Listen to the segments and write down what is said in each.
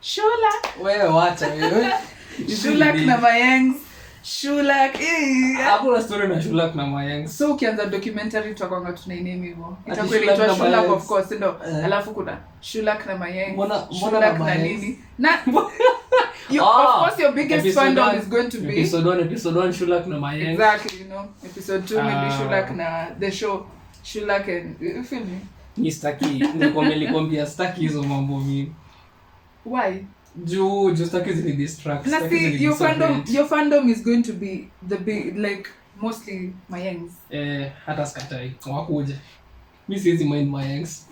Shulak. Wewe wacha wewe. Shulak na Mayangs. Shulak. Hapo na story na Shulak na Mayangs. So ukianza documentary tutakwanga tunainame hivyo. Itakuwa inaitwa Shulak of course ndio. Alafu kuna Shulak na Mayangs. Shulak na nini? Na of course your biggest fandom is going to be episode 1 Shulak na Mayangs. Exactly, you know. Episode 2 maybe Shulak na the show Shulak and film. Ni staki nilikwambia staki hizo mambo mimi. Why? Just staki zile distract. Na see your fandom is going to be the big like mostly Mayangs. Hata skatai wakuje. Mimi siwezi mind Mayangs.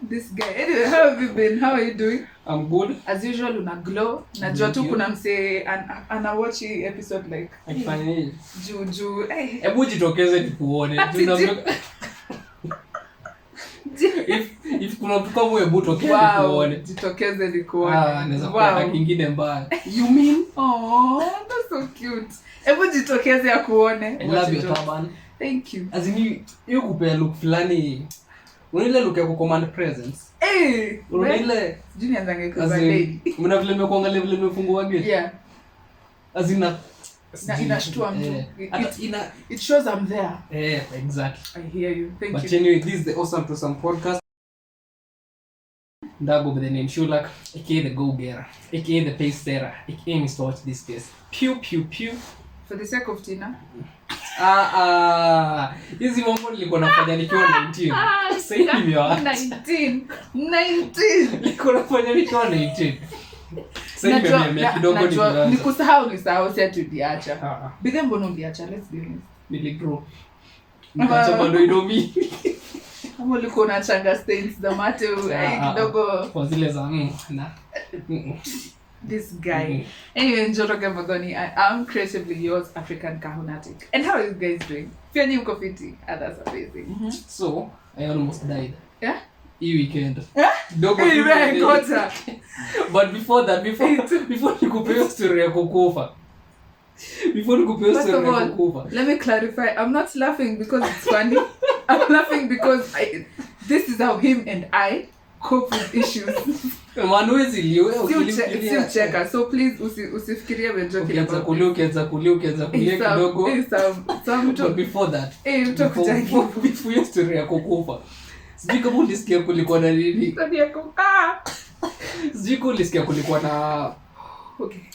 This guy. Anyway, how have you been? How are you doing? I'm good. As usual, una glow. Najua tu kuna mse ana watch episode like. Akifanya nini? Juu. Hebu jitokeze tukuone. If kuna mtu kama wewe tokeze tukuone. Jitokeze nikuone. Naweza kupata kingine mbaya. You mean? Oh, that's so cute. Hebu jitokeze ya kuone. I love your turban. Thank you. As in you kupea look fulani. Unaile look ya command presence. Unaile junior zange kwa lady. Mna vile nimekuangalia vile nimefungua gate. Yeah. Azina inashtua mtu. It shows I'm there. Exactly. I hear you. Thank you. But anyway, this is the Twosome podcast. Ndago by the name Shulak, aka the go-getter, aka the pace-setter, aka Mr. Watch this case. Pew pew pew. For the sake of Tina. Hizi mambo nilikuwa nafanya nikiwa 19. Sasa hivi nimeacha. 19. Nilikuwa nafanya nikiwa 19. Sasa hivi mimi kidogo nimeacha. Nikusahau si ati uliacha. Bidhe mbona uliacha? Let's be honest. Niligrow. Nikaacha bado idomi. Kama ulikuwa unachanga stains za mate kidogo kwa zile za na this guy. Anyway, Njoroge Magoni, I'm creatively yours, African Kahunatic. And how are you guys doing? Pia ni mko fiti? That's amazing. So, I almost died. Yeah? Hii weekend. Dogo. But before that, before nikupea story ya kukufa. Let me clarify. I'm not laughing because it's funny. I'm laughing because this is how him and I cope with issues. Manuezi liwe ukilia cheka. So please usifikirie we're joking about. Ukianza kulia kidogo. But before that, before your story ya kukufa. Sijui kama ulisikia kulikuwa na nini? Story ya kukaa. Sijui kama ulisikia kulikuwa na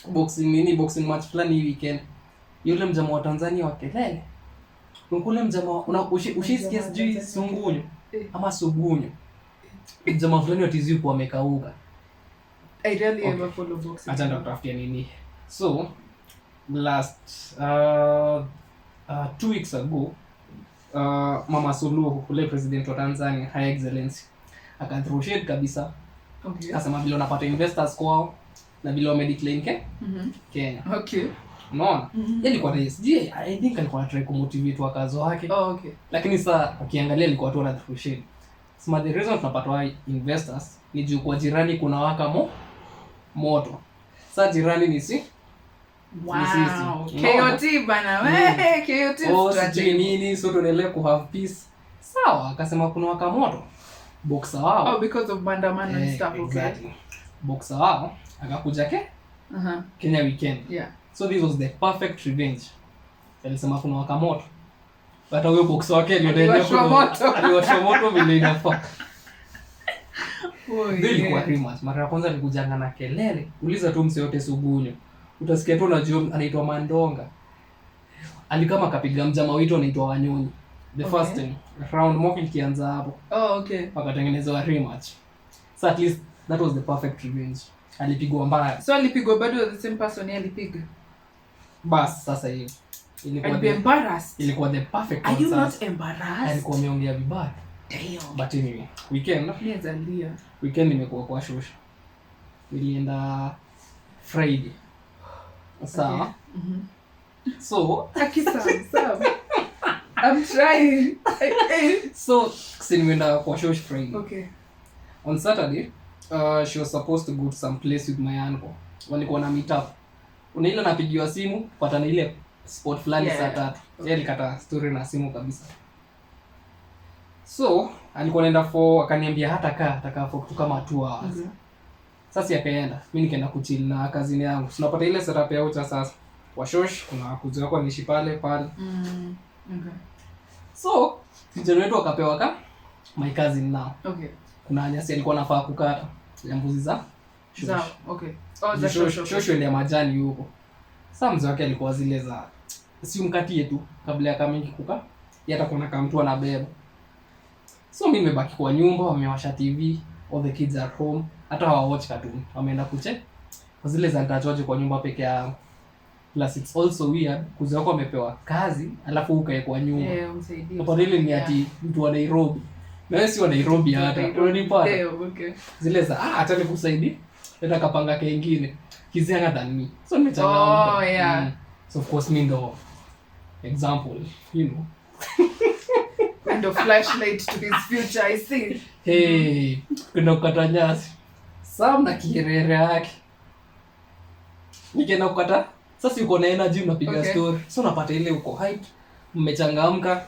boxing match fulani weekend. Yule mjamaa wa Tanzania wa kelele. Nkule mjamaa ushisikia sijui sungunyo ama sugunyo. Mjamaa fulani wa tizi yupo amekauka. I really ever follow boxing. Acha ndakutafutia nini. So last 2 weeks ago Mama Suluhu kule president wa Tanzania, High Excellency, akathrow shade kabisa. Okay. Akasema vile unapata investors kwao na vile wamedecline Kenya. Okay. Unaona? Yeye alikuwa sijui I think alikuwa try kumotivate wakazo wake. Oh, okay. Lakini sasa ukiangalia alikuwa tu throw shade. Sema the reason tunapata investors ni juu kwa jirani kuna waka moto. Sasa jirani ni si wow. KOT bana. KOT strategy nini so tuendelee ku have peace. Sawa, akasema kuna waka moto. Boxer wao. Oh, because of bandamana and stuff, okay. Exactly. Boxer wao akakuja Kenya weekend. Yeah. So this was the perfect revenge. Alisema kuna waka moto. Hata huyo boxer wake aliwasha moto vile inafaa. Ilikuwa rematch. Mara ya kwanza alikujanga na kelele. Uliza tu mse yote sugunyo. Utasikia tu unajua anaitwa Mandonga. Alikama kapiga mjama wito anaitwa Wanyonyi. The first time round mock ikianza hapo. Oh, okay. Wakatengeneza rematch. So at least that was the perfect revenge. Alipigwa mbaya. So alipigwa bado the same person alipiga. Bas sasa hiyo. Ilikuwa the perfect one. Are you not embarrassed? Alikuwa ameongea vibaya. Damn. But anyway, weekend nimekuwa kwa shosha. Nilienda Friday. Sawa. Okay. So, Sam. I'm trying. So, nimeenda kwa shosha Friday. Okay. On Saturday, she was supposed to go to some place with my uncle. Walikuwa na meet up. Unaila napigiwa simu, pata na ile spot fulani saa 3. Yeye alikata story na simu kabisa. So, alikuwa anaenda for, akaniambia atakaa for kitu kama 2 hours. Sasa akaenda, mimi nikaenda kuchill na kazini yangu. Tunapata ile setup ya ucha sasa. Washosh kuna kuzi wako nishi pale. So, kijana wetu akapewa my cousin now. Okay. Kuna nyasi alikuwa anafaa kukata ya mbuzi za shosh. Okay. Za shosh ile ya majani huko. Sasa mzee wake alikuwa zile za si umkatie tu kabla ya kamingi kuka. Yeye atakuwa na mtu anabeba. So mimi nimebaki kwa nyumba, wamewasha TV, all the kids are home. Hata watch cartoon. Wameenda kuche. Kwa zile za nitachoje kwa nyumba peke yangu. Plus it's also weird kuzi wako amepewa kazi alafu ukae kwa nyumba. Umsaidie. Hapo ile ni ati mtu wa Nairobi. Na wewe si wa Nairobi hata. Unanipata? Okay. Zile za hata nikusaidia. Nenda kapanga kingine. Kizianga than me. So nimechangamka. Oh yeah. So of course me ndo example, you know. And a flashlight to his future, I see. Hey, kuna kukata nyasi. Sam na kierere yake. Nikienda kukata, sasa yuko na energy unapiga story. So unapata ile uko hype, mmechangamka.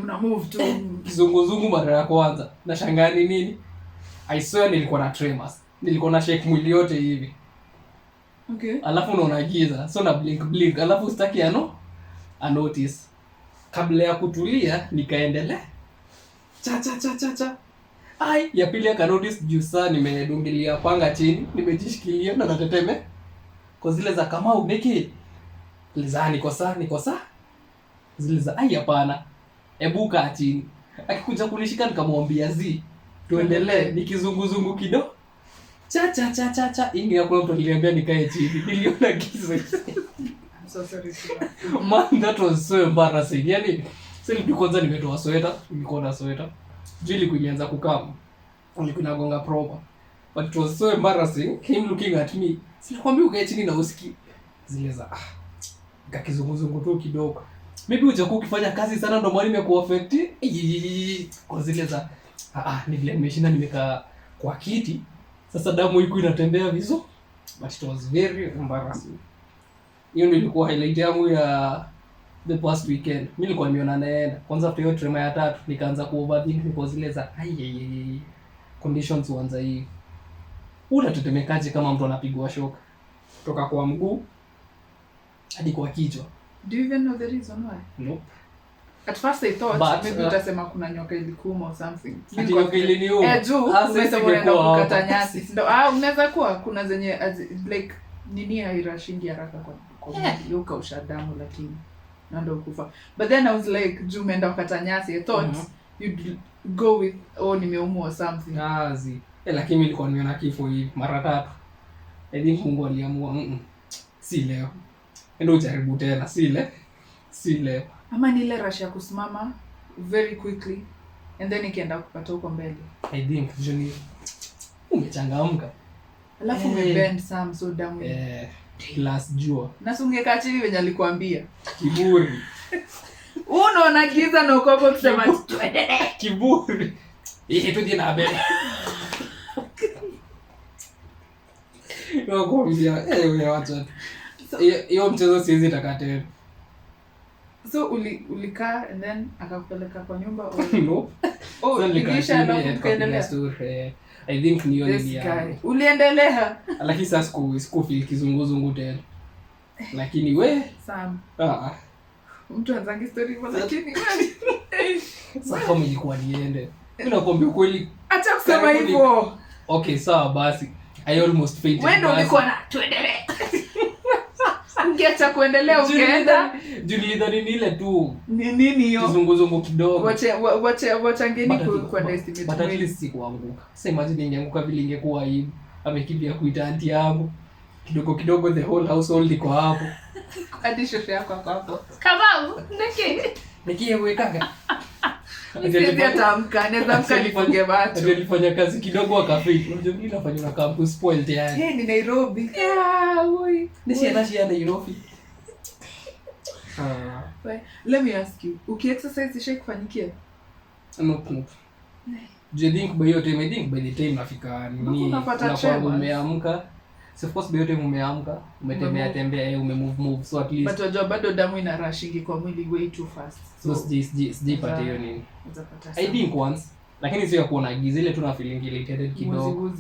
Mna move to kizunguzungu mara ya kwanza. Nashangaa ni nini? I swear nilikuwa na tremors. Nilikuwa na shake mwili yote hivi. Okay. Alafu unaona giza. So na blink. Alafu sitaki a notice. Kabla ya kutulia nikaendelea. Cha. Ai, ya pili aka notice juu saa nimedungilia panga chini, nimejishikilia na nateteme. Kwa zile za kama ubeki. Liza niko saa. Zile za ai hapana. Hebu kaa chini. Akikuja kunishika nikamwambia tuendelee nikizunguzungu kidogo. Cha. Ingi ya kuna mtu aliniambia nikae chini. Niliona giza. I'm so sorry for that. Man, that was so embarrassing. Yaani, sasa kwanza nimetoa sweta, nilikuwa na sweta. Jili kuianza kukama. Nilikuwa nagonga proper. But it was so embarrassing him looking at me. Silikwambia ukae chini na usiki. Zile za kakizunguzungu tu kidogo. Maybe hujakuwa ukifanya kazi sana ndio mwalimu amekuaffect. Kwa zile za ni vile nimeshinda nimekaa kwa kiti. Sasa damu iko inatembea vizuri. But it was very embarrassing. Hiyo ndio ilikuwa highlight yangu ya the past weekend. Mimi nilikuwa nimeona naenda. Kwanza after hiyo trema ya 3 nikaanza kuoverthink kwa zile za conditions huanza hii. Utatetemekaje kama mtu anapigwa shock kutoka kwa mguu hadi kwa kichwa? Do you even know the reason why? Nope. At first I thought maybe utasema kuna nyoka ilikuuma or something. Ati nyoka iliniuma. Juu umesema unaenda kukata nyasi. Ndio unaweza kuwa kuna zenye like nini hairashingi haraka kwa yoka ushadamu lakini ndio kufa. But then I was like juu umeenda kukata nyasi. I thought you'd go with nimeumwa or something. Lakini nilikuwa nimeona kifo hivi mara 3. I think Mungu aliamua si leo. Ndio ujaribu tena si leo. Ama ni ile rush ya kusimama very quickly and then ikienda kupata huko mbele. I think juni umechangamka. Alafu umebend some so damu. Glass jua. Na sungekaa chini venye alikwambia. Kiburi. Unaona giza na ukopo kusema kiburi. Tuje na bebe. Yoko mbia, wewe wacha. Hiyo mchezo siwezi taka tena. So ulikaa and then akakupeleka kwa nyumba no. Ilisha na ukaendelea. I think niyo nilia. Uliendelea. Lakini sasa sikufeel kizunguzungu tena. Lakini Sam. Mtu anzangi story kwa lakini sasa kama ilikuwa niende. Mimi nakwambia kweli. Acha kusema hivyo. Okay, sawa basi. I almost fainted. Wewe ndio ulikuwa na tuendelee. Ungeacha kuendelea ukaenda. Nilidhani ni ile tu. Ni nini hiyo? Kizunguzungu kidogo. Wacha ngeni kwa estimate. But at least sikuanguka. Sasa imagine ningeanguka vile ingekuwa hivi. Amekimbia kuita aunti yangu. Kidogo the whole household iko hapo. Hadi shofe yako hapo. Kamau, Nikie wekaga. Ndio atamka, anaweza mkanifunge watu. Ndio nilifanya kazi kidogo akafika. Unajua mimi nafanya na campus spoiled yani. Ni Nairobi. Nishia Nairobi. Let me ask you. Uki-exercise isha kufanyikia? Nope. Do you think by the time nafika nini? Unakuwa umeamka So of course yote umeamka, umetembea, umemove so at least. But unajua bado damu ina rushingi kwa mwili way too fast. So sijipata hiyo nini. I think once. Lakini sio ya kuona giza ile tuna feeling irritated kidogo.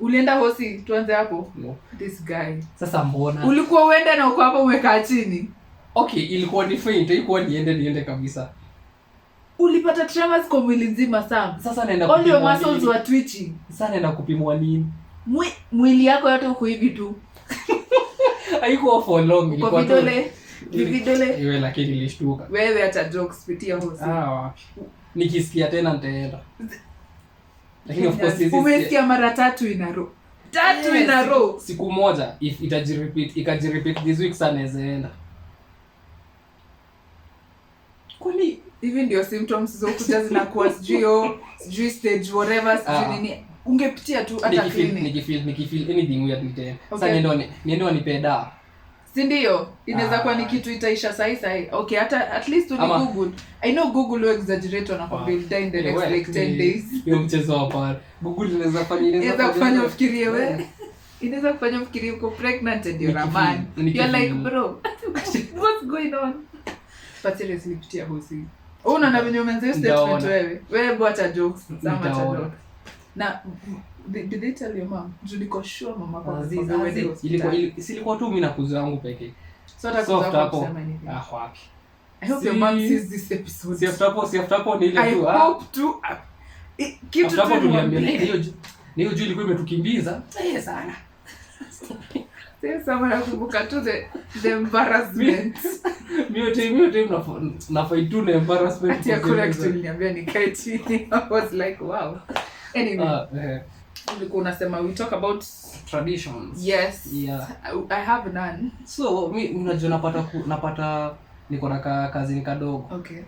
Ulienda hosi tuanze hapo? No. This guy. Sasa mbona? Ulikuwa uende na uko hapo umekaa chini. Okay, ilikuwa ni faint, ilikuwa niende kabisa. Ulipata tremors kwa mwili nzima sana. Sasa naenda kupimwa. All your muscles were twitching. Sasa naenda kupimwa nini? Mwili yako yote uko hivi tu. Haikuwa for long, ilikuwa tu. Vidole. Iwe lakini nilishtuka. Wewe hata jokes pitia hosi. Nikisikia tena nitaenda. Lakini of course umesikia mara 3 in a row. 3 in a row. Siku moja if ikajirepeat this week sana naenda. Kwani hivi ndio symptoms zokuja zinakuwa sijui stage whatever sijui nini ungepitia tu hata clinic. Nikifeel anything weird nitaenda. Sasa niende nipe dawa. Si ndio? Inaweza kuwa ni kitu itaisha sahi. Okay, hata at least uni Google. I know Google will exaggerate on a bill die in the next like 10 days. Hiyo mchezo hapa. Google inaweza kufanya ufikirie wewe. Inaweza kufanya ufikirie uko pregnant and you're a man. You're like, bro, what's going on? But seriously pitia hosi. Unaona venye umeanza statement wewe. Wewe bwacha jokes, sama cha jokes. Na did they tell your mom? Juliko sure mama kwa zizi wewe ilikuwa tu mimi na kuzo yangu pekee. So hapo. Wapi. I hope your mom sees this episode. Si after hapo ni ile tu. I hope to kitu tu tuliambia hiyo juu ilikuwa imetukimbiza sana. Sasa nakumbuka tu the embarrassment. Mimi na fight tu na embarrassment. Ati correct niliambia nikae chini. I was like wow. Anyway. Ulikuwa unasema we talk about traditions. Yes. Yeah. I have none. So mimi unajua napata niko na kazi kadogo. Okay.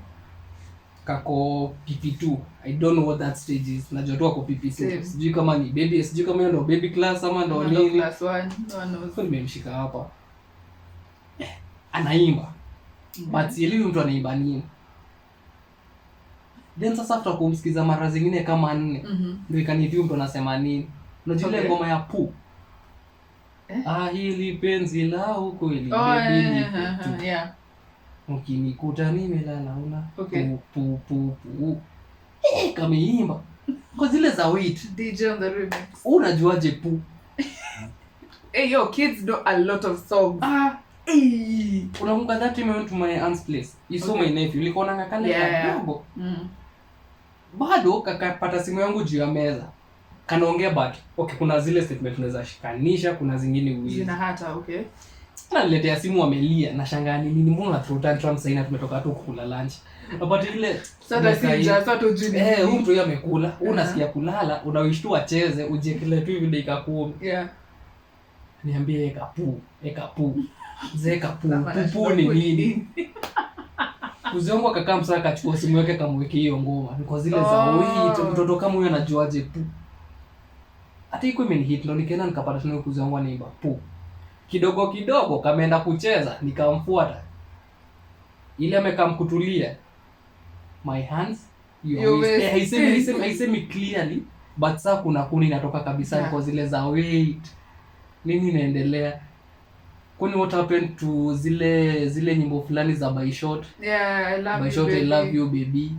Kako PP2. I don't know what that stage is. Najua tu ako PP2. Sijui kama ni baby, sijui kama ndo baby class ama ndo nini. Class 1. No knows. So nimemshika hapa. Anaimba. But sielewi mtu anaimba nini. Then sasa after kumsikiza mara zingine kama 4, ndio ikanifiu mtu anasema nini. Unajua ile ngoma ya pu. Hili penzi la ukweli baby. Yeah. Ukinikuta nimelala una pu. Kameimba. Kwa zile za wait. DJ on the remix. Unajuaje pu? Hey yo, kids know a lot of songs. Unakumbuka that time I went to my aunt's place. You saw my nephew. Ulikuwa ngakale kadogo. Bado kakapata simu yangu juu ya meza. Kanaongea but okay kuna zile statement tunaweza shikanisha, kuna zingine uizi. Zina hata okay. Na niletea simu amelia na shangaa nini mbona throw tantrum sasa ina tumetoka tu kula lunch. Unapata ile sasa sasa tu jini. Huyu mtu yeye amekula, unasikia kulala, unawishtua cheze, ujekile tu hivi dakika 10. Yeah. Niambie eka pu. Zeka pu ni nini? Kuziongo akakaa msaka akachukua simu yake akamwekea hiyo ngoma. Niko zile za wii mtoto kama huyo anajuaje pu. Hata iko imenihit ndo nikaenda nikapata tena kuziongo anaimba pu. Kidogo kameenda kucheza nikamfuata. Ile amekamkutulia. My hands you haisemi clearly but saa kuna kuni inatoka kabisa kwa zile za wait. Nini inaendelea? Kwani what happened to zile nyimbo fulani za By Short? Yeah, I love By you Short, baby. I love you baby.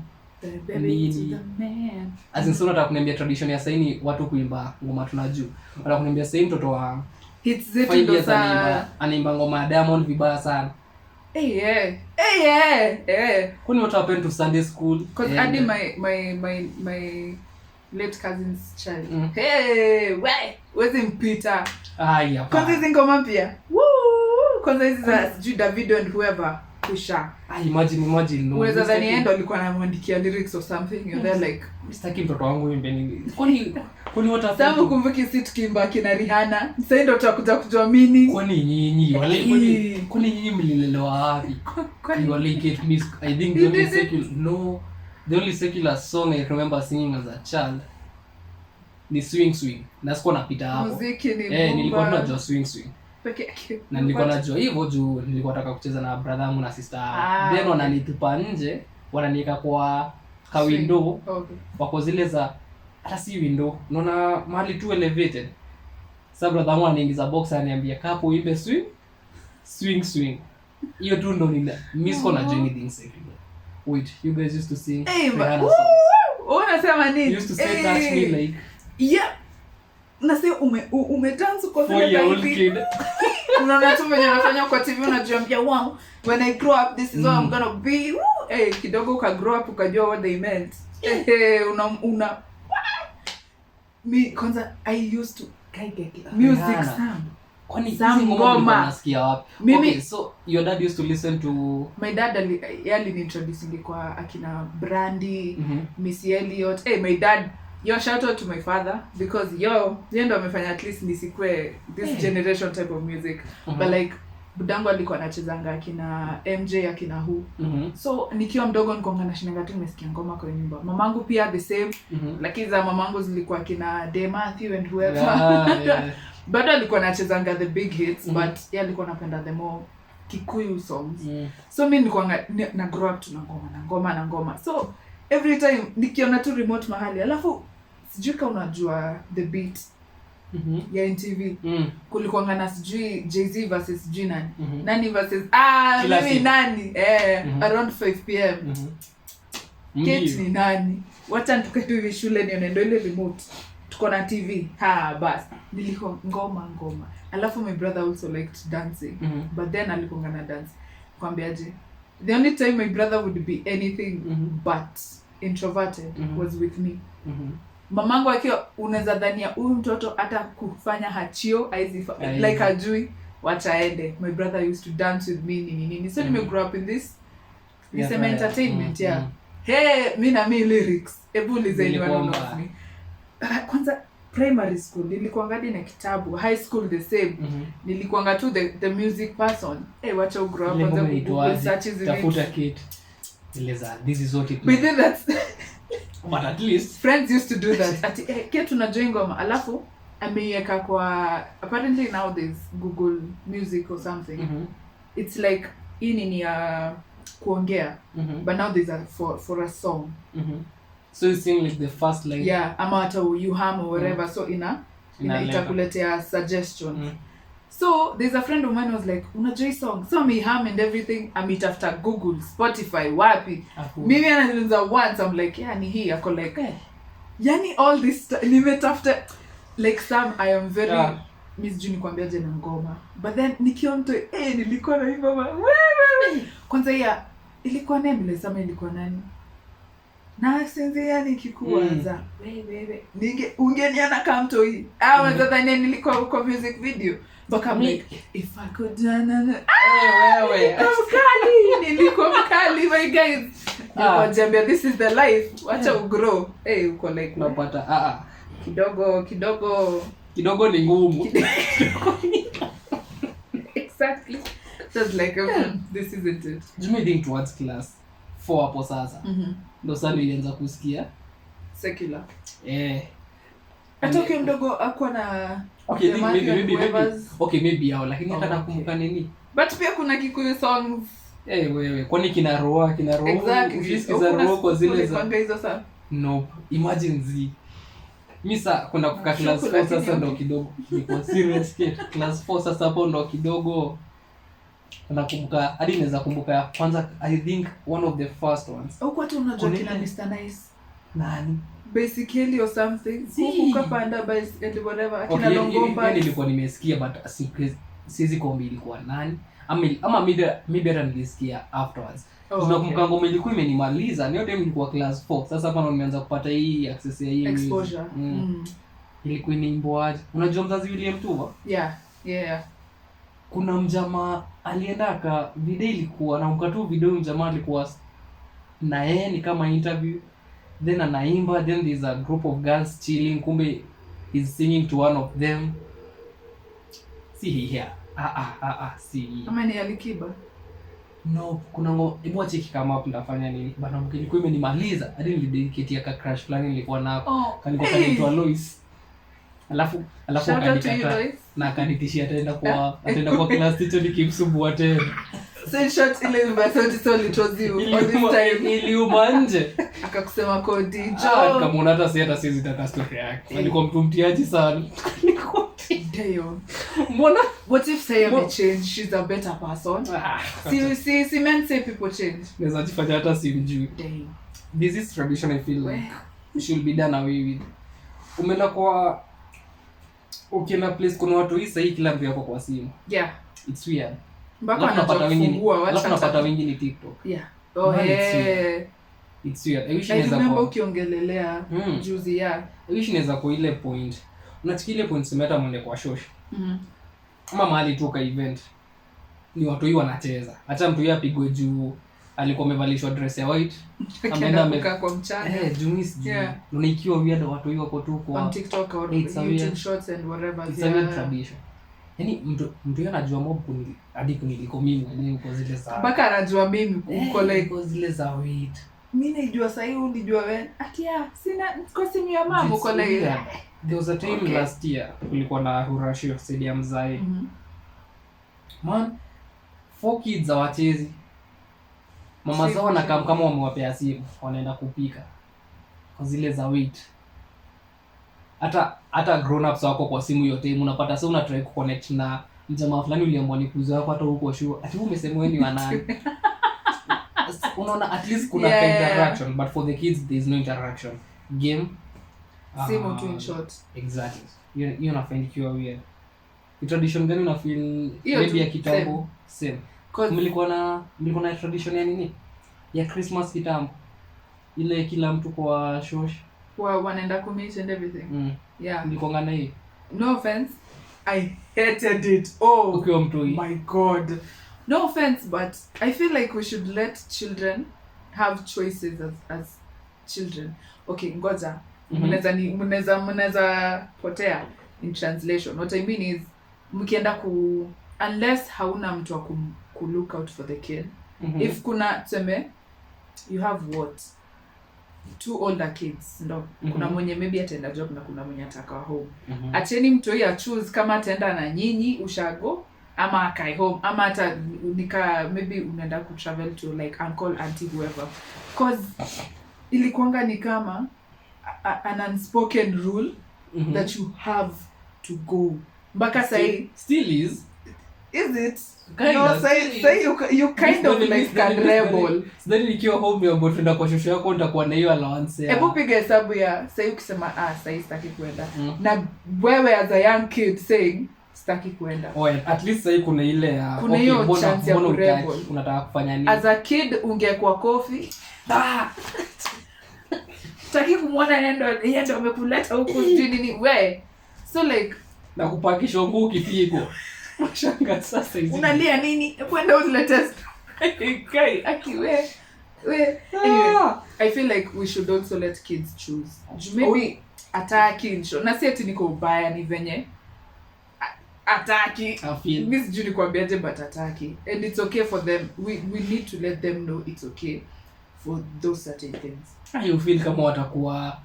Baby to the man. As in nataka kuniambia tradition ya saini watu kuimba ngoma tunajua. Nataka kuniambia saini mtoto wa hits zetu ndo sana. Anaimba ngoma ya Diamond vibaya sana. Yeah. Kwani what happened to Sunday school? Because I did my late cousin's child. Hey, where's Peter? Yeah. Kwanza hizi ngoma pia. Woo! Kwanza hizi za sijui Davido and whoever kusha. Imagine no. Unaweza dhani yeye ndo alikuwa anamwandikia lyrics or something. You're there like sitaki mtoto wangu imbe nini. Kwani what happened? Samu kumbuki si tukimba kina Rihanna. Sasa ndo tutakuja kuamini. Kwani nyinyi wale kwani nyinyi mlilelewa wapi? Wale get miss I think the only secular song I remember singing as a child ni swing. Na sikuwa napita hapo. Muziki ni nilikuwa tunajua swing. Peke yake. Na nilikuwa najua hivyo juu nilikuwa nataka kucheza na brother yangu na sister yangu. Then wananitupa nje, wananiweka kwa ka window. Okay. Wako zile za hata si window. Unaona mahali tu elevated. Sasa brother wangu anaingiza box ananiambia kapo uimbe swing. Hiyo tu ndo nina miss na joining things everywhere. Wait, you guys used to sing Rihanna songs. Unasema nini? You used to say touch me like yeah. Nasi umedance kwa vile hivi. Unaona tu venye unafanya kwa TV unajiambia wow, when I grow up this is what I'm gonna be. Kidogo ka grow up ukajua what they meant. Una mi kwanza I used to music sound. Kwani hizi ngoma unasikia wapi? Okay, so your dad used to listen to my dad aliniintroduce kwa akina Brandy, Missy Elliott. My dad, shout out to my father because yeye ndo amefanya at least nisikwe this generation type of music. But like budangu alikuwa anachezanga akina MJ akina Who. So nikiwa mdogo nilikuwa nashinanga tu nimesikia ngoma kwa nyumba. Mamangu pia the same. Lakini za mamangu zilikuwa akina De Matthew and whoever. Bado alikuwa anachezanga the big hits but yeye alikuwa anapenda the more Kikuyu songs. So mimi nilikuwa na grow up tu na ngoma. So every time nikiona tu remote mahali alafu sijui kama unajua the beat ya NTV kulikuwa ngana sijui Jay-Z versus nani nani versus mimi nani around 5 pm Kate ni nani wacha tukae hivi shule nione ndio ile remote tuko na TV bas nilikuwa ngoma alafu my brother also liked dancing but then alikuwa ngana dance kwambiaje the only time my brother would be anything but introverted was with me. Mamangu akiwa unaweza dhania huyu mtoto hata kufanya hachio like hajui wachaende. My brother used to dance with me nini. So nime grow up in this entertainment mimi na lyrics ebu lizeni wanaona me. Kwanza primary school nilikuwa ngadi na kitabu, high school the same. Nilikuwa tu the music person. Wacha grow up kwanza Google searches tafuta kit. Eleza this is what it means. But that's but at least friends used to do that. Ati kitu na join ngoma alafu ameiweka kwa apparently now there's Google Music or something. It's like ini ni kuongea but now there's for a song. So you sing like the first line ama hata you hum or whatever so itakuletea suggestions. So there's a friend of mine was like unajua song so me hum and everything amitafuta Google Spotify wapi mimi anaanza once I'm like ni hii ako like yani all this nimetafuta like some I am very Miss Juni kwambiaje na ngoma but then nikiwa mtu nilikuwa na hivyo wewe kwanza ilikuwa nani sema ilikuwa nani na sinzia nikikuanza wewe ungeniona kama mtu hii unadhani nilikuwa huko music video but I'm like if I could wewe mkali nilikuwa mkali my guys nilikwambia this is the life wacha ugrow uko like unapata kidogo ni ngumu exactly just like this isn't it you may think towards class 4 hapo sasa ndo sana ilianza kusikia secular atoke mdogo akwa na maybe yao lakini hata nakumbuka nini but pia kuna Kikuyu songs wewe kwani kina roa ukisikiza roa kwa zile za hizo sana no imagine misa kwenda kuka class 4 sasa ndo kidogo niko serious class 4 sasa hapo ndo kidogo nakumbuka hadi naweza kumbuka kwanza I think one of the first ones huko tu unajua kina Mr Nice nani basically or something huko panda by and whatever akina Longomba nilikuwa nimesikia but siwezi kuambia ilikuwa nani ama maybe hata nilisikia afterwards. Tunakumbuka ngoma ilikuwa imenimaliza ni yote nilikuwa class 4 sasa hapa ndo nimeanza kupata hii access ya hii exposure ilikuwa inaimboaje unajua mzazi William Tuva yeah kuna mjamaa alienda video ilikuwa na ukatu video mjamaa alikuwa na yeye ni kama interview then anaimba then there's a group of girls chilling kumbe he's singing to one of them here kama ni Alikiba no kuna hebu acheki kama hapo nafanya nini bana ilikuwa imenimaliza hadi nilidedicate ya crush fulani nilikuwa nako kalikuwa kanaitwa Lois alafu akanikata na akanitishia ataenda kwa class teacher nikimsumbua tena send shot ile message so litozi on this time iliuma nje akakusema kodi kama unata hata siwezi taka story yake alikuwa mtu mtiaji sana Damn. Mbona What if say I change, she's a better person? See men say people change. Naweza jifanya hata simjui. Damn. This is tradition I feel like should be done away with. Umeenda kwa ukienda place kuna watu hii sasa kila mtu yako kwa simu. Yeah. It's weird. Mpaka anataka kufungua wacha. Alafu napata wengi ni TikTok. Yeah. Oh hey. It's weird. I wish inaweza kwa ukiongelelea juzi ya. I wish inaweza kwa ile point. Unachiki ile point simeta mwende kwa shosh. Ama mahali tu ka event. Ni watu hii wanacheza. Hata mtu yeye apigwe juu alikuwa amevalishwa dress ya white. Ameenda amekaa kwa mchana. Jumis. Yeah. Unaikiwa weird watu hii wako tu kwa on TikTok or YouTube shorts and whatever. It's a weird tradition. Yaani mtu anajua mob hadi kuniliko mimi mwenyewe kwa zile za. Mpaka anajua mimi uko like kwa zile za weight. Mimi najua sasa hivi unijua wewe. Atia sina kwa simu ya mama uko like. There was a time last year kulikuwa na Hurashio stadium zai. Man 4 kids hawachezi. Mama zao wanakaa kama wamewapea simu wanaenda kupika. Kwa zile za weight. Hata grown ups wako kwa simu yote unapata sasa una try connect na mjamaa fulani uliambiwa ni kuzo wako hata huko sure ati umesema wewe ni wa nani. Unaona at least kuna interaction but for the kids there is no interaction. Game simu tu in short. Exactly. You na find it weird. The tradition gani una feel maybe ya kitambo same. Mlikuwa na tradition ya nini? Ya Christmas kitambo. Ile kila mtu kwa shosh wanaenda kumeet and everything. Yeah. Mlikuwa na hii. No offense. I hated it. Oh. Ukiwa mtu hii. My God. No offense but I feel like we should let children have choices as children. Okay, ngoja. Mnaweza potea in translation. What I mean is mkienda unless hauna mtu wa ku look out for the kid. If kuna tuseme you have what 2 older kids ndo kuna mwenye maybe ataenda job na kuna mwenye ataka home. Acheni mtu yeye choose kama ataenda na nyinyi ushago ama akae home ama hata maybe unaenda ku travel to like uncle auntie whoever cause ilikuanga ni kama an unspoken rule that you have to go mpaka say still is it kind no of say you kind of like a rebel then nikiwa home ya boyfriend kwa shosho yako nitakuwa na hiyo allowance ya hebu piga hesabu ya say ukisema say sitaki kwenda na wewe as a young kid saying sitaki kwenda at least say kuna ile ya kuna hiyo chance ya rebel unataka kufanya nini as a kid ungekuwa coffee sitaki kumwona yeye ndo amekuleta huko nini we so like na kupakisha nguo ukipigwa mashanga sasa hizi unalia nini kwenda uzile test kai akiwe anyway I feel like we should also let kids choose maybe ataki na si ati niko ubaya ni venye ataki mimi sijui nikwambiaje but ataki and it's okay for them we need to let them know it's okay for those certain things. You feel kama watakuwa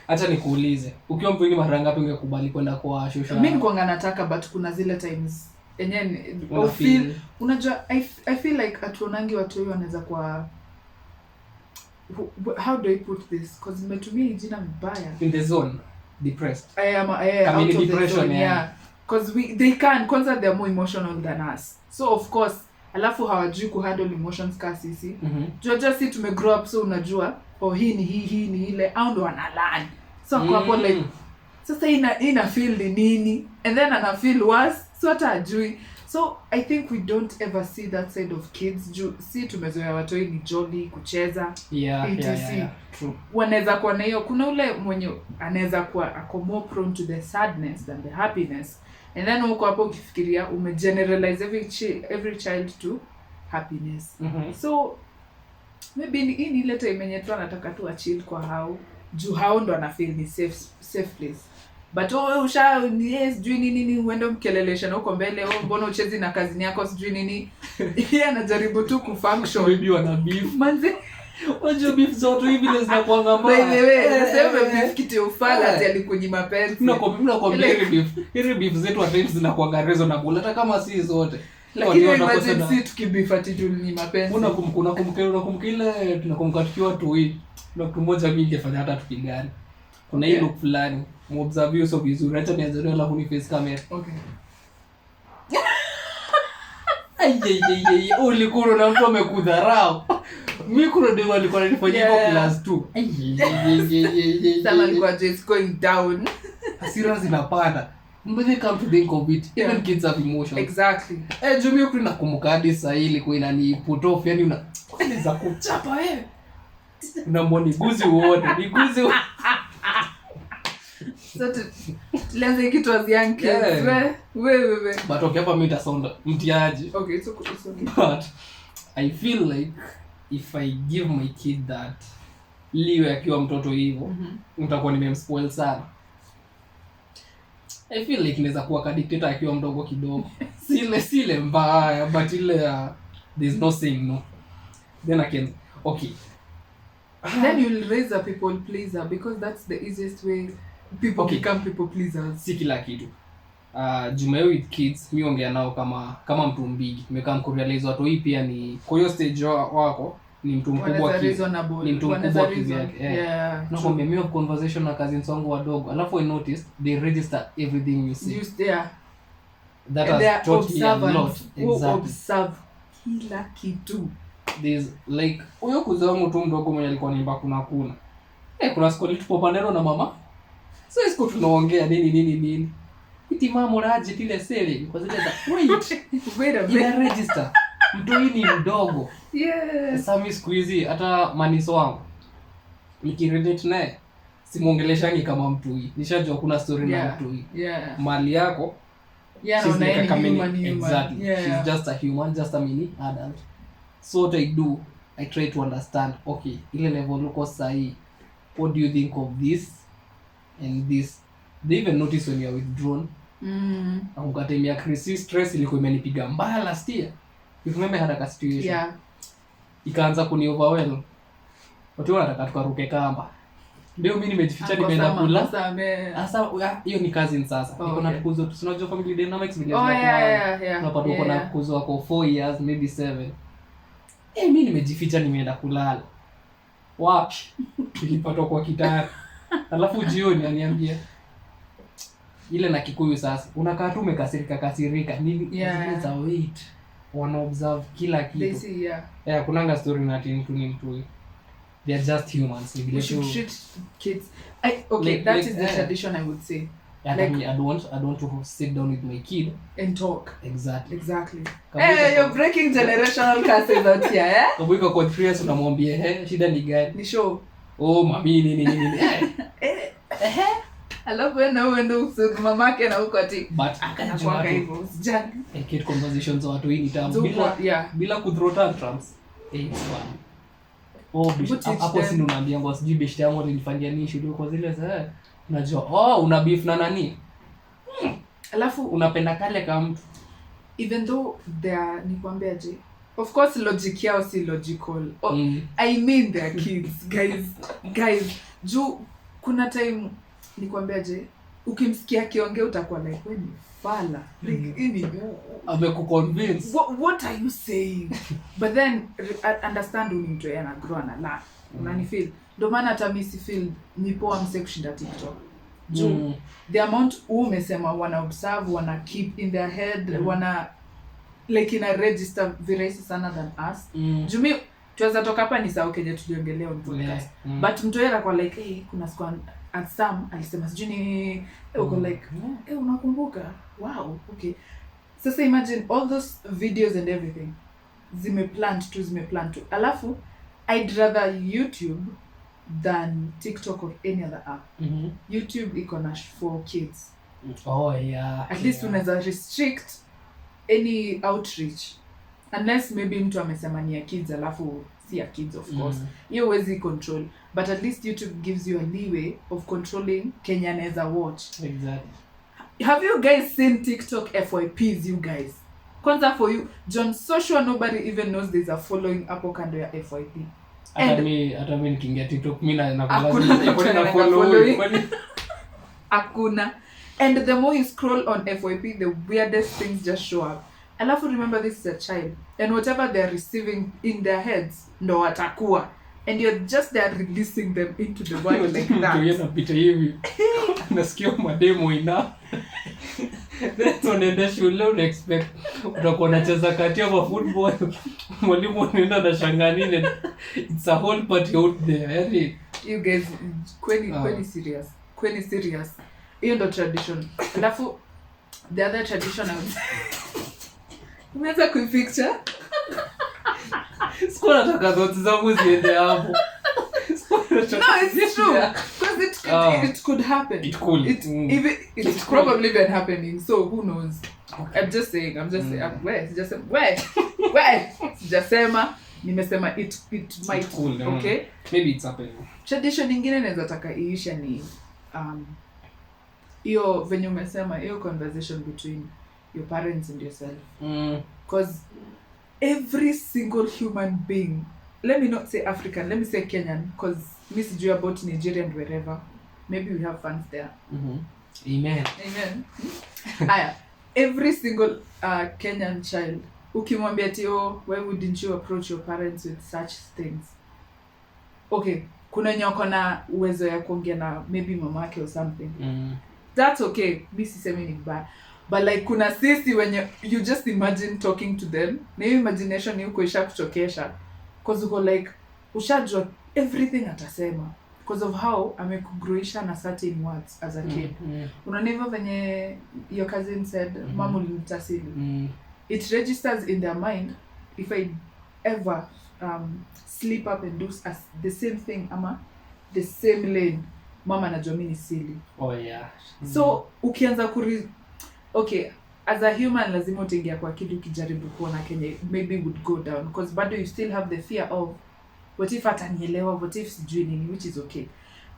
acha nikuulize ukiwa mtu mara ngapi ungekubali kwenda kwa shosho? Mimi nikuanga nataka but kuna zile times enyewe feel unajua I feel like atuonangi watu wao wanaweza kwa how do I put this cause nimetumia jina mbaya in the zone depressed. I am out of depression yeah cause they can kwanza they are more emotional than us so of course alafu hawajui ku handle emotions ka sisi Jojo si tumegrow up so unajua hii ni ile au ndo analani so kwa hapo like sasa ina feel ni nini and then ana feel worse so hata ajui so I think we don't ever see that side of kids si tumezoea watu ni jolly kucheza yeah true wanaweza kuwa na hiyo kuna ule mwenye anaweza kuwa ako more prone to the sadness than the happiness and then uko hapo ukifikiria umegeneralize every child to happiness so maybe ni ile time yenye tu anataka tu achill kwa hao ndo ana feel ni safe place but yes sijui nini uende mkelelesha huko mbele mbona uchezi na kazini yako sijui nini yeye anajaribu tu kufunction maybe wana beef manze wajo beef zote hivi zinakuwa ngamba nasema beef kitu ufala ati alikunyima pesa tunakwambia ile beef zetu at times zinakuwa reasonable hata kama si zote lakini imagine si tukibeef ati tulinyima pesa tunakumkile tunakumka tukiwa tu hii na mtu mmoja mimi ingefanya hata tupigane kuna hilo fulani muobserve hiyo so vizuri. Acha nianze leo alafu ni face camera. Okay. Ai ulikuwa na mtu amekudharau. Mimi kuna ndio alikuwa ananifanyia kwa class 2. Sama alikuwa just going down. Hasira zinapanda. When they come to think of it, even kids have emotions. Exactly. Jumio kuna nakumbuka hadi saa hii ilikuwa inani put off, yani unaweza kuchapa wewe. Unamwona niguzi wote, niguzi. So tulianza kitu as young kids. Wewe. But okay, hapa mimi nitasound mtiaji. Okay, it's okay. But I feel like if I give my kid that liwe akiwa mtoto hivyo, nitakuwa nimemspoil sana. I feel like inaweza kuwa ka dictator akiwa mdogo kidogo. Sile mbaya, but ile there's no saying no. Then I can okay. Then you'll raise a people pleaser because that's the easiest way people become people pleasers. Si kila kitu. Jume with kids, mimi ongea nao kama mtu mbigi. Nimekaa mkurealize watu hii pia ni kwa hiyo stage wako ni mtu mkubwa ni mtu mkubwa kivyake. Yeah. No, kwa mimi conversation na cousins wangu wadogo. Alafu I noticed they register everything you say. That has taught me a lot. Exactly. Observe kila kitu. There's like huyo kuzo wangu tu mdogo mwenye alikuwa niimba kuna. Kuna siku tupo panero na mama. So siku tunaongea nini. Iti mama raji tile sele kwa zile za wait a minute. Ina register. Mtu hii ni mdogo. Yes. Sasa mimi siku hizi hata maniso wangu nikirelate naye simuongeleshangi kama mtu hii. Nishajua kuna story na mtu hii. Yeah. Mali yako. Yeah, she's like a human. Exactly. Yeah. She's just a human, just a mini adult. So what I do, I try to understand, okay, ile level uko sahi. What do you think of this and this? They even notice when you are withdrawn. Ukatemia crisis stress ilikuwa imenipiga mbaya last year. You remember had a situation. Yeah. Ikaanza kuni overwhelm. Watu wanataka tukaruke kamba. Ndio mimi nimejificha nimeenda kula. Sasa hiyo ni cousin sasa. Niko na kuzo tunajua family dynamics vile zinakuwa. Yeah. Unapata uko na kuzo wako 4 years maybe 7. Mimi nimejificha nimeenda kulala. Wapi? Nilipatwa kwa kitanda. Alafu jioni ananiambia ile na Kikuyu sasa. Unakaa tu umekasirika nini? Yeah. Wait. Wana observe kila kitu. They see, Kunanga story na mtu ni mtu. They are just humans. We should treat kids. That is the tradition I would say. Like, I don't want to sit down with my kid and talk. Exactly. Hey, you're breaking generational curses out here, eh? Kabwika kwa 3 years unamwambia, shida ni gani? Ni show. Oh, mami nini. Alafu uende usud mamake na huko ati. But anakuanga hivyo. Usijali. Kid conversations watu hii ni tamu bila kuthrow tantrums. It's fun. Hapo si unaambia ngo sijui beshte yangu alinifanyia nini shule kwa zile za unajua una beef na nani? Alafu unapenda kale kama mtu. Even though nikwambia je. Of course logic yao si logical. I mean they are kids, guys. Juu kuna time nikwambia je ukimsikia kiongea utakuwa like wewe ni fala. Like amekuconvince. What are you saying? But then understand mtu yeye ana grow na la. Unani feel? Ndio maana hata mimi si feel ni poa mse kushinda TikTok. Juu the amount umesema wana observe, wana keep in their head, wana like in a register virahisi sana than us. Jumi tuweza toka hapa ni sawa Kenya tuliongelea on podcast. But mtu yeye kwa like kuna squad at some alisema sijui ni uko like unakumbuka? Wow, okay. Sasa imagine all those videos and everything zimeplant tu. Alafu I'd rather YouTube than TikTok or any other app. YouTube iko na for kids. Oh yeah. At least unaweza restrict any outreach unless maybe mtu amesema ni ya kids alafu si ya kids of course. Hiyo huwezi control, but at least YouTube gives you a leeway of controlling Kenya anaweza watch. Exactly. Have you guys seen TikTok FYPs, you guys? Kwanza for you, John Social, nobody even knows there's a following hapo kando ya FYP. Hata mimi nikiingia TikTok mimi na following. Hakuna. And the more you scroll on FYP, the weirdest things just show up. Alafu remember this is a child, and whatever they are receiving in their heads ndo watakuwa, and you're just there releasing them into the world like that. nasikia mademo ina then unaenda shule una expect utakuwa unacheza kati ya football mwalimu anaenda na shanga nini, it's a whole party out there. Yaani you guys kweli serious hiyo ndo tradition. Alafu the other tradition unaweza kuipicture sikuwa nataka zote zangu ziende hapo. No, it's true. Because it could happen. It could. It's probably been happening. So who knows? Okay. I'm just saying. Sijasema. Nimesema it might. Cool, okay? Maybe it's happening. Tradition nyingine naweza taka iisha ni hiyo venye umesema hiyo conversation between your parents and yourself. Because every single human being, let me not say African, let me say Kenyan, because me sijui about Nigeria and wherever. Maybe we have fans there. Amen. Aya, every single Kenyan child, ukimwambia ati why wouldn't you approach your parents with such things? Okay, kuna nyoko na uwezo ya kuongea na maybe mamake or something. That's okay. Mi sisemi ni mbaya. But like kuna sisi when you just imagine talking to them, na hiyo imagination yuko isha kuchokesha. Because uko like ushajua everything atasema because of how amekugroisha na certain words as a kid. Unaniva venye your cousin said mama ulinitasili. It registers in their mind if I ever slip up and do the same thing ama the same lane, mama anajua mimi ni silly. Oh yeah. So ukianza okay, as a human lazima utaingia kwa kitu kijaribu kuona kenye maybe would go down because bado you still have the fear of what if atanielewa, what if sijui nini, which is okay.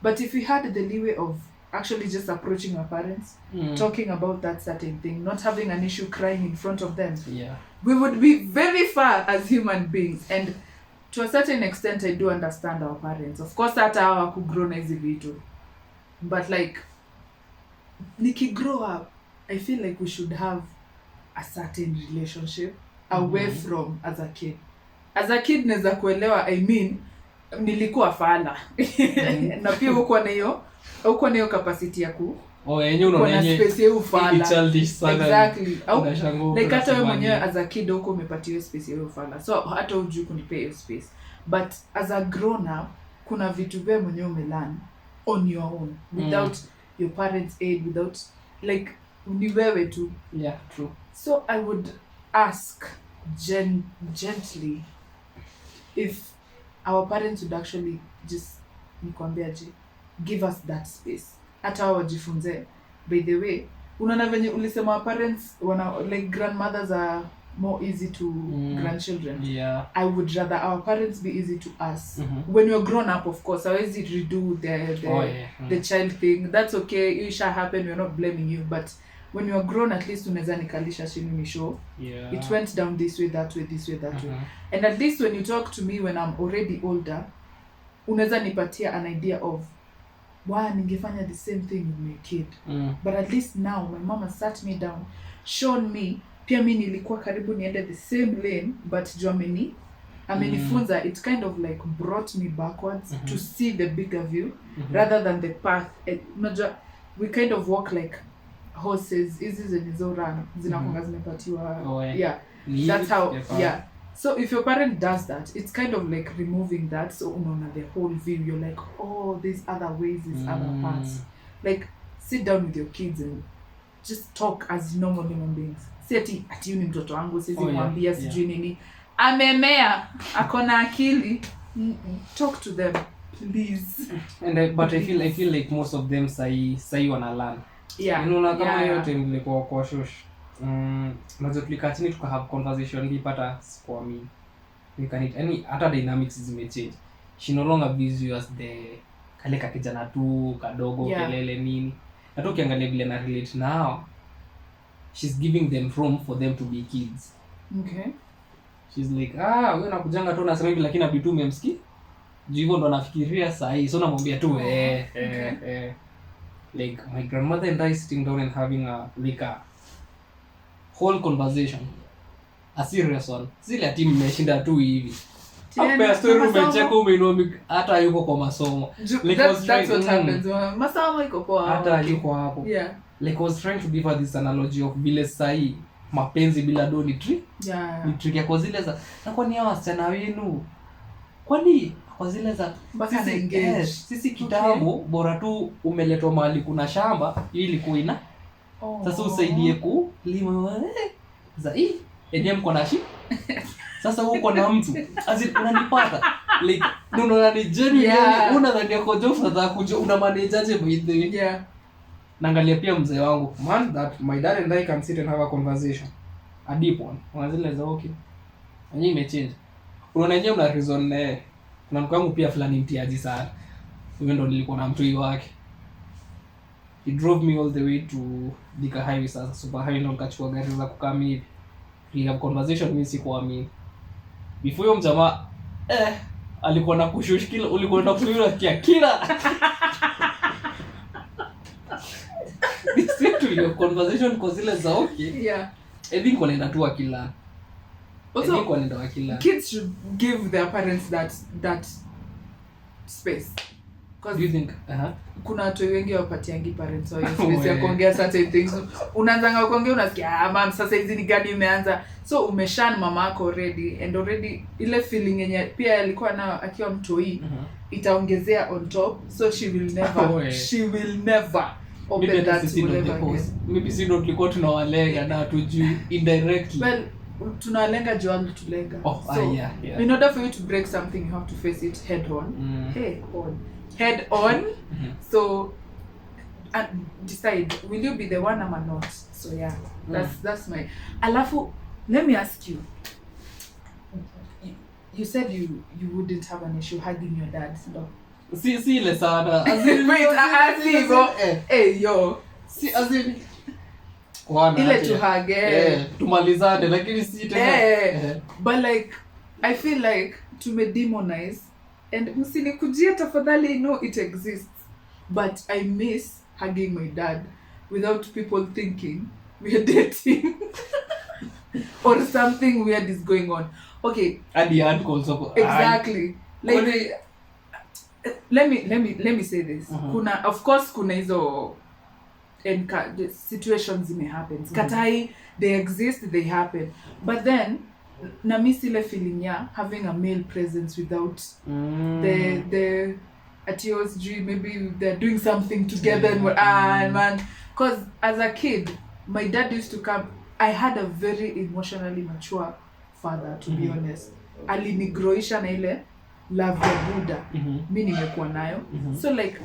But if you had the leeway of actually just approaching your parents, talking about that certain thing, not having an issue crying in front of them, we would be very far as human beings. And to a certain extent I do understand our parents. Of course hata hawa kugrow na hizi vitu. But like niki grow up, I feel like we should have a certain relationship away from as a kid. As a kid naweza kuelewa, I mean, nilikuwa fala. Na pia uko na hiyo capacity ya yenyewe unaona space ya ufala. Exactly. Like hata wewe mwenyewe as a kid uko umepatiwa space ya ufala. So hata hujui kunipea hiyo space. But as a grown up, kuna vitu wewe mwenyewe umelearn on your own without your parents' aid, without like ni wewe tu. Yeah, true. So I would ask gently if our parents would actually just nikwambiaje give us that space hata wajifunze. By the way, unaona venye ulisema our parents like grandmothers are more easy to grandchildren. Yeah. I would rather our parents be easy to us. When you're grown up, of course, always redo the child thing. That's okay, it shall happen, we're not blaming you, but when you're grown, at least unaweza nikalisha chini ni show. It went down this way, that way, this way, that way. And at least when you talk to me when I'm already older, unaweza nipatia an idea of why ningefanya the same thing with my kid. But at least now my mama sat me down, shown me, pia mimi nilikuwa karibu niende the same lane, but juu amenifunza, it kind of like brought me backwards to see the bigger view rather than the path. Unajua we kind of walk like horses, hizi zenye run zinakonga zimepatiwa. That's how. So if your parent does that, it's kind of like removing that, so unaona the whole view. You're like, oh, there's other ways, there's other paths. Like sit down with your kids and just talk as normal human beings. Si ati ni mtoto wangu sisi mwambia sijui nini amemea akona akili. Talk to them please. And but I feel like most of them say wana learn. Unaona kama yote nilikuwa kwa shosh. Nazo tulikaa chini tuka have conversation deep hata sikuamini. Yaani hata dynamics zimechange. She no longer views you as the kale kijana tu kadogo kelele nini. Hata ukiangalia vile na relate now, she's giving them room for them to be kids. Okay. She's like, wewe unakujanga tu unasema hivi lakini abitu umemsikia. Hivyo ndo nafikiria saa hii. So namwambia tu like my grandmother and I sitting down and having a whole conversation, a serious one. Zile ati mmeshinda tu hivi. Hapo story umecheka umeinua hata yuko kwa masomo. That's what happens. Masomo iko poa. Hata yuko hapo. Yeah. Like I was trying to give her this analogy of vile sahi mapenzi bila do ni trick. Yeah. Ni trick yako zile za na kwani hawa wasichana wenu kwani kwa zile za sisi kitambo bora tu umeletwa mahali kuna shamba ili kuina. Sasa usaidie kulima za hii enyewe mko na sasa uko na mtu unanipata like unaona ni genuine unadhani yako job sasa kuja una manage aje by the way. Yeah. Naangalia pia mzee wangu man that my dad and I can sit and have a conversation a deep one unazile za okay yenyewe imechange unaona yenyewe mna reason naye kuna mkangu pia fulani mtiaji sana hiyo ndo nilikuwa na mtu wake he drove me all the way to Thika highway sasa super highway ndo nikachukua gari za kukaa hivi we have conversation mimi sikuamini before huyo mjamaa alikuwa na kushush kila ulikuwa na kushura kila this to conversation kwa zile za okay. Yeah. I think wanaenda tu akila. Also, kids should give their parents that space. Because you think kuna watu wengi wapatiangi parents wao space ya kuongea certain things. Unaanza kuongea unasikia mom sasa hizi ni gani imeanza. So umeshan mama yako already and already ile feeling yenye pia alikuwa nayo akiwa mtoi itaongezea on top so she will never open that whatever. Maybe si ndo tulikuwa tunawalenga na tujui indirectly. Well, tunalenga juu tulenga. Yeah. In order for you to break something you have to face it head on. Head on. So and decide will you be the one or not. So yeah, that's my alafu let me ask you. You said you wouldn't have an issue hugging your dad, no? Si ile sana. Hey yo. Ile to hug tumalizane lakini si tena. But like I feel like demonize and msinikujia tafadhali know it exists. But I miss hugging my dad without people thinking we are dating or something weird is going on. Okay. And the uncles exactly. Like let me say this. Of course kuna hizo the situations may happen. Katai they exist, they happen. But then na miss ile feeling ya having a male presence without the at yours dream maybe they're doing something together and man because as a kid my dad used to come. I had a very emotionally mature father to be honest. Alinigroisha na ile love ya Buddha. Mimi nimekuwa nayo. So like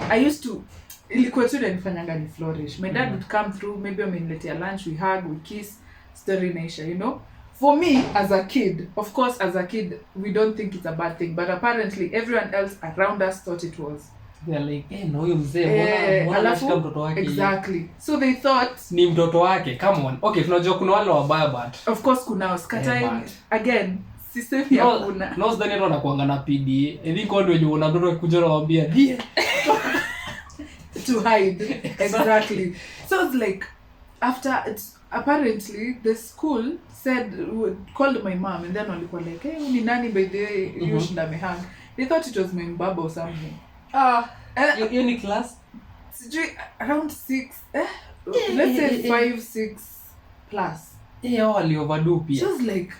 I used to ilikuwa tu inanifanyanga ni flourish. My dad would come through, maybe ameniletea lunch, we hug, we kiss, story naisha, you know. For me as a kid, of course as a kid we don't think it's a bad thing, but apparently everyone else around us thought it was. They're like, na huyo mzee mbona anashika mtoto wake. Exactly. So they thought ni mtoto wake. Come on. Okay, tunajua kuna wale wabaya but of course kuna skatai again sisemi hakuna. No sidhani hata wanakuanga na PDA. I think wao ndio wana mtoto kuja na waambia to hide. Exactly. So it's like after it's apparently the school called my mom and then walikuwa like hey ni nani by the way you should have hung. They thought it was my baba or something. You any class? Around 6 let's say 5-6 plus. Wali overdo pia. Just like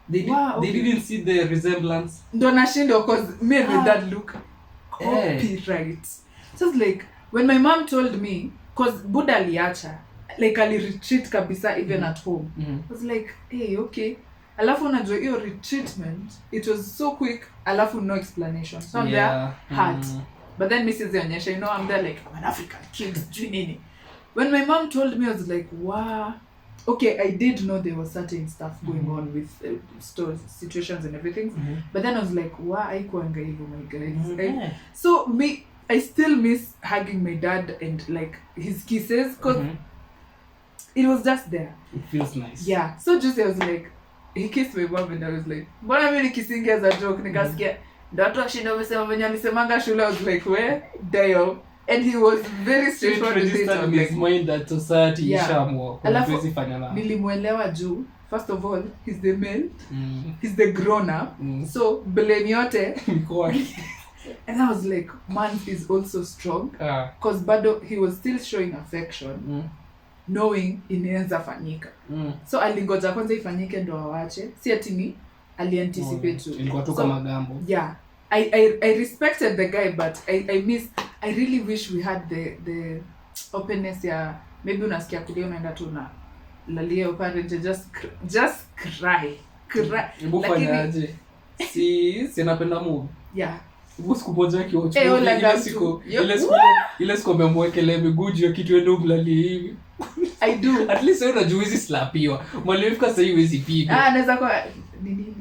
they didn't see the resemblance. Ndo nashindo cause me and my dad look copyright. Just like when my mom told me cause Buddha aliacha like ali retreat kabisa even at home. I was like hey okay. Alafu unajua hiyo retreatment it was so quick alafu no explanation. So I'm there hurt. But then Mrs. Onyesha, you know, I'm there like I'm an African kid doing nini. When my mom told me I was like wow. Okay, I did know there was certain stuff going on with situations and everything. But then I was like wow, haikuanga hivyo my guys. So I still miss hugging my dad and like his kisses because it was just there. It feels nice. Yeah. So just I was like he kissed my mom and I was like mbona mimi nikisingia as a joke nikasikia ndato ashinda umesema venye alisemanga shule. I was like where damn. And he was very straightforward with it. His mind that society ishamwa alafu nilimuelewa juu first of all, he's the male, he's the grown up, so blame yote. And I was like, man is also strong, because bado he was still showing affection, knowing inaweza fanyika. So alingoja kwanza ifanyike ndo awache, si ati ni alianticipate tu. Ilikuwa tu kama gambo. Yeah. I respected the guy, but I really wish we had the openness ya maybe unasikia kulia unaenda tu na lalia parent just cry. Lakini si napenda movie. Yeah. Siku moja kiocho ile siku amemwekelea miguu juu ya kitu ende umlalie hivi. I do. At least wewe unajua hizi slapiwa. Mwalimu fika sasa hivi piga. Anaweza kwa nini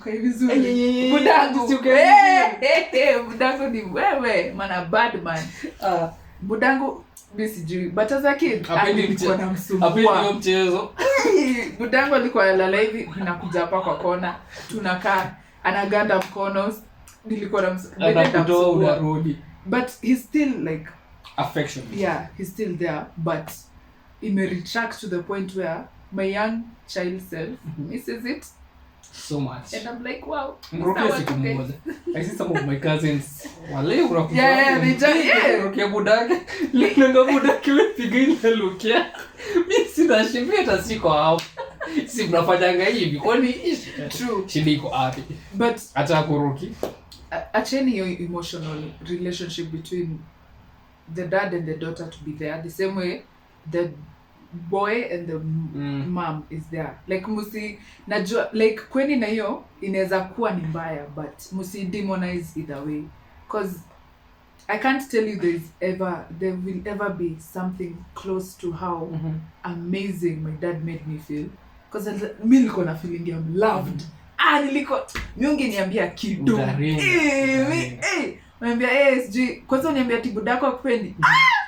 kwa hivi vizuri. Budangu si ukae. Budangu ni wewe, mana bad man. Budangu mimi sijui. But as a kid alikuwa namsumbua. Hapendi mchezo. Budangu alikuwa lala hivi nakuja hapa kwa kona. Tunakaa anaganda mkono. Nilikuwa namsumbua. But he's still like affection. Yeah, he's still there, but it may retract to the point where my young child self misses it so much. And I'm like, wow. I see some of my cousins. Wale unakuja. Yeah, they just Rokia budake. Lenga budake wepiga ile lukia. Mimi sina shida hata siko hapo. Si mnafanyanga hivi. Kwani true. Shida iko wapi? But acha kuruki. Acheni your emotional relationship between the dad and the daughter to be there the same way the boy and the mom is there. Like musi najua like kweni na hiyo inaweza kuwa ni mbaya, but musi demonize either way, because I can't tell you there will ever be something close to how amazing my dad made me feel, because mimi nilikuwa na feeling I'm loved. Nilikuwa miungi niambia kido. Mwambia sijui kwanza uniambia tibudako akupendi.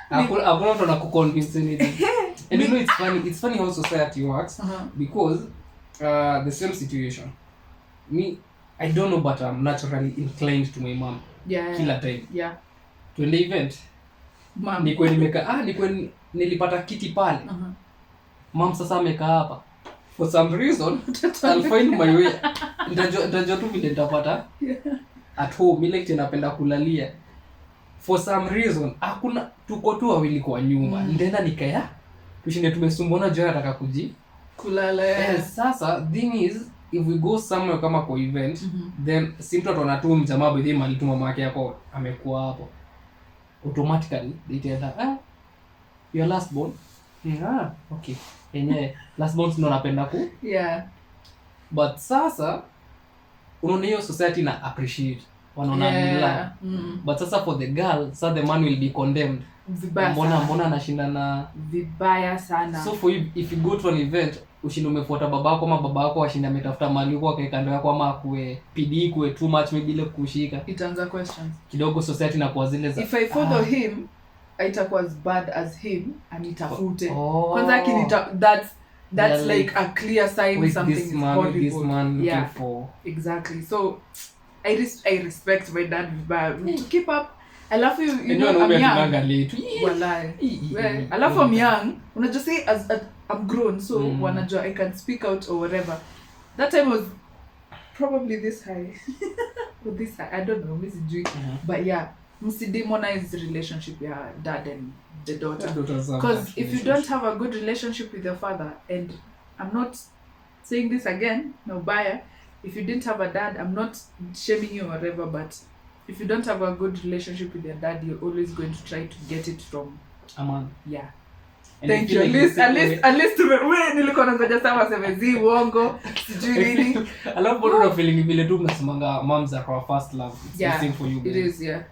Hakuna ndo nakuconvince anything. And you know it's funny how society works, because the same situation. Me, I don't know, but I'm naturally inclined to my mom. Yeah. Kila time. Yeah. To the event. Mom. Nilipata kiti pale. Mom sasa amekaa hapa. For some reason, I'll find my way. Nitajua tu vile nitapata. At home, mimi like napenda kulalia. For some reason, hakuna tuko tu wawili kwa nyumba. Nitaenda nikaya. Tushinde tumesumbuana juu nataka kulala. Yes, sasa thing is if we go somewhere kama kwa event, then si mtu ataona tu mjamaa bidii mali tu mama yake yako amekuwa hapo. Automatically they tell her, your last born. Okay. Last born ndo napenda ku. Yeah. But sasa unaona hiyo society na appreciate. Wanaona nila. But sasa for the girl, so the man will be condemned. Vibaya. Mbona anashindana vibaya sana. So for you, if you go to an event, ushinde umefuata babako ama babako ashinda ametafuta mali huko kwa kando yako ama kuwe PD kuwe too much maybe ile kushika. Itaanza questions. Kidogo society na kwa zile za if I follow him, itakuwa as bad as him and itafute. Kwanza that's like a clear sign something is horrible. This man looking for. Exactly. So I respect my dad, but to keep up. Alafu you know I'm young. Walai. Alafu I'm young. Unajua say as I'm grown, so wanajua I can speak out or whatever. That time was probably this high. Or this high. I don't know. But yeah, must demonize the relationship ya dad and the daughter. Because if you don't have a good relationship with your father, and I'm not saying this again, no buyer. If you didn't have a dad, I'm not shaming you or whatever, but if you don't have a good relationship with your dad, you're always going to try to get it from Aman. Yeah. And thank you. At least wewe nilikuwa nangoja sawa semezi uongo sijui nini. Alafu bado na feeling vile tu mnasemanga moms are our first love. It's the same for you guys. It is, yeah.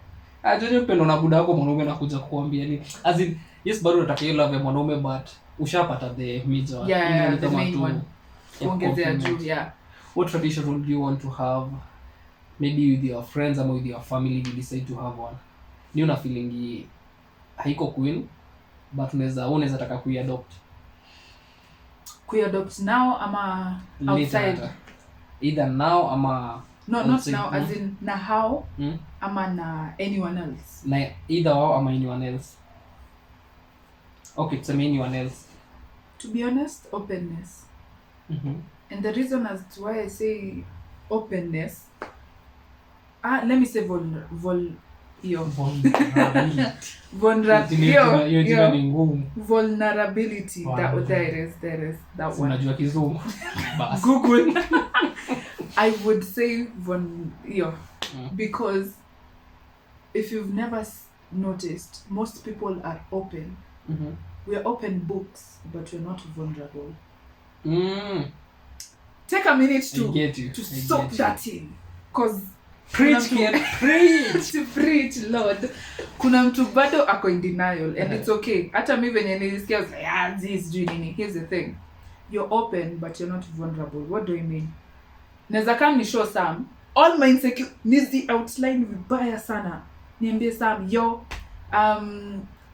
Aje upendo na buda wako mwanaume anakuja kukuambia ni as in yes bado unataka hiyo love ya mwanaume, but ushapata the major. Yeah, the main one. Ongezea juu, yeah. What tradition would you want to have? Maybe with your friends or with your family you decide to have one. Ni una feeling haiko queen, but unaweza taka kuiadopt. Kuiadopt now ama outside? Either now ama not now, as in na how ama na anyone else. Na either how ama anyone else. Okay, it's anyone else. To be honest, openness. And the reason as to why I say openness, let me say vulnerability. Wow. There is that one. Unajua kizungu. Google. I would say because if you've never noticed, most people are open. We are open books, but we're not vulnerable. Take a minute to soak that in, because preach, preach, Lord. Kuna mtu bado ako in denial, and it's okay. Hata mimi venye nilisikia, this nini. Here's the thing, you're open but you're not vulnerable. What do I mean? Naweza kama ni show Sam all my insecure nizi outline vibaya sana, niambie Sam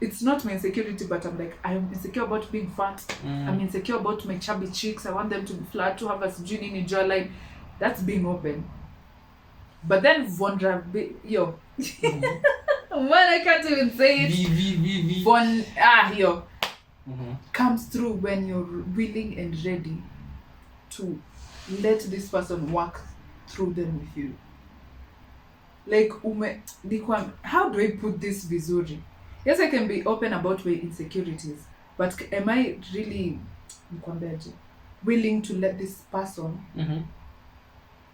it's not my insecurity, but I'm like, I'm insecure about being fat. I'm insecure about my chubby cheeks. I want them to be flat, to have a skinny jawline. That's being open. But then vulnerability, man, I can't even say it. Comes through when you're willing and ready to let this person work through them with you. Like, how do I put this vizuri? Yes, I can be open about my insecurities, but am I really willing to let this person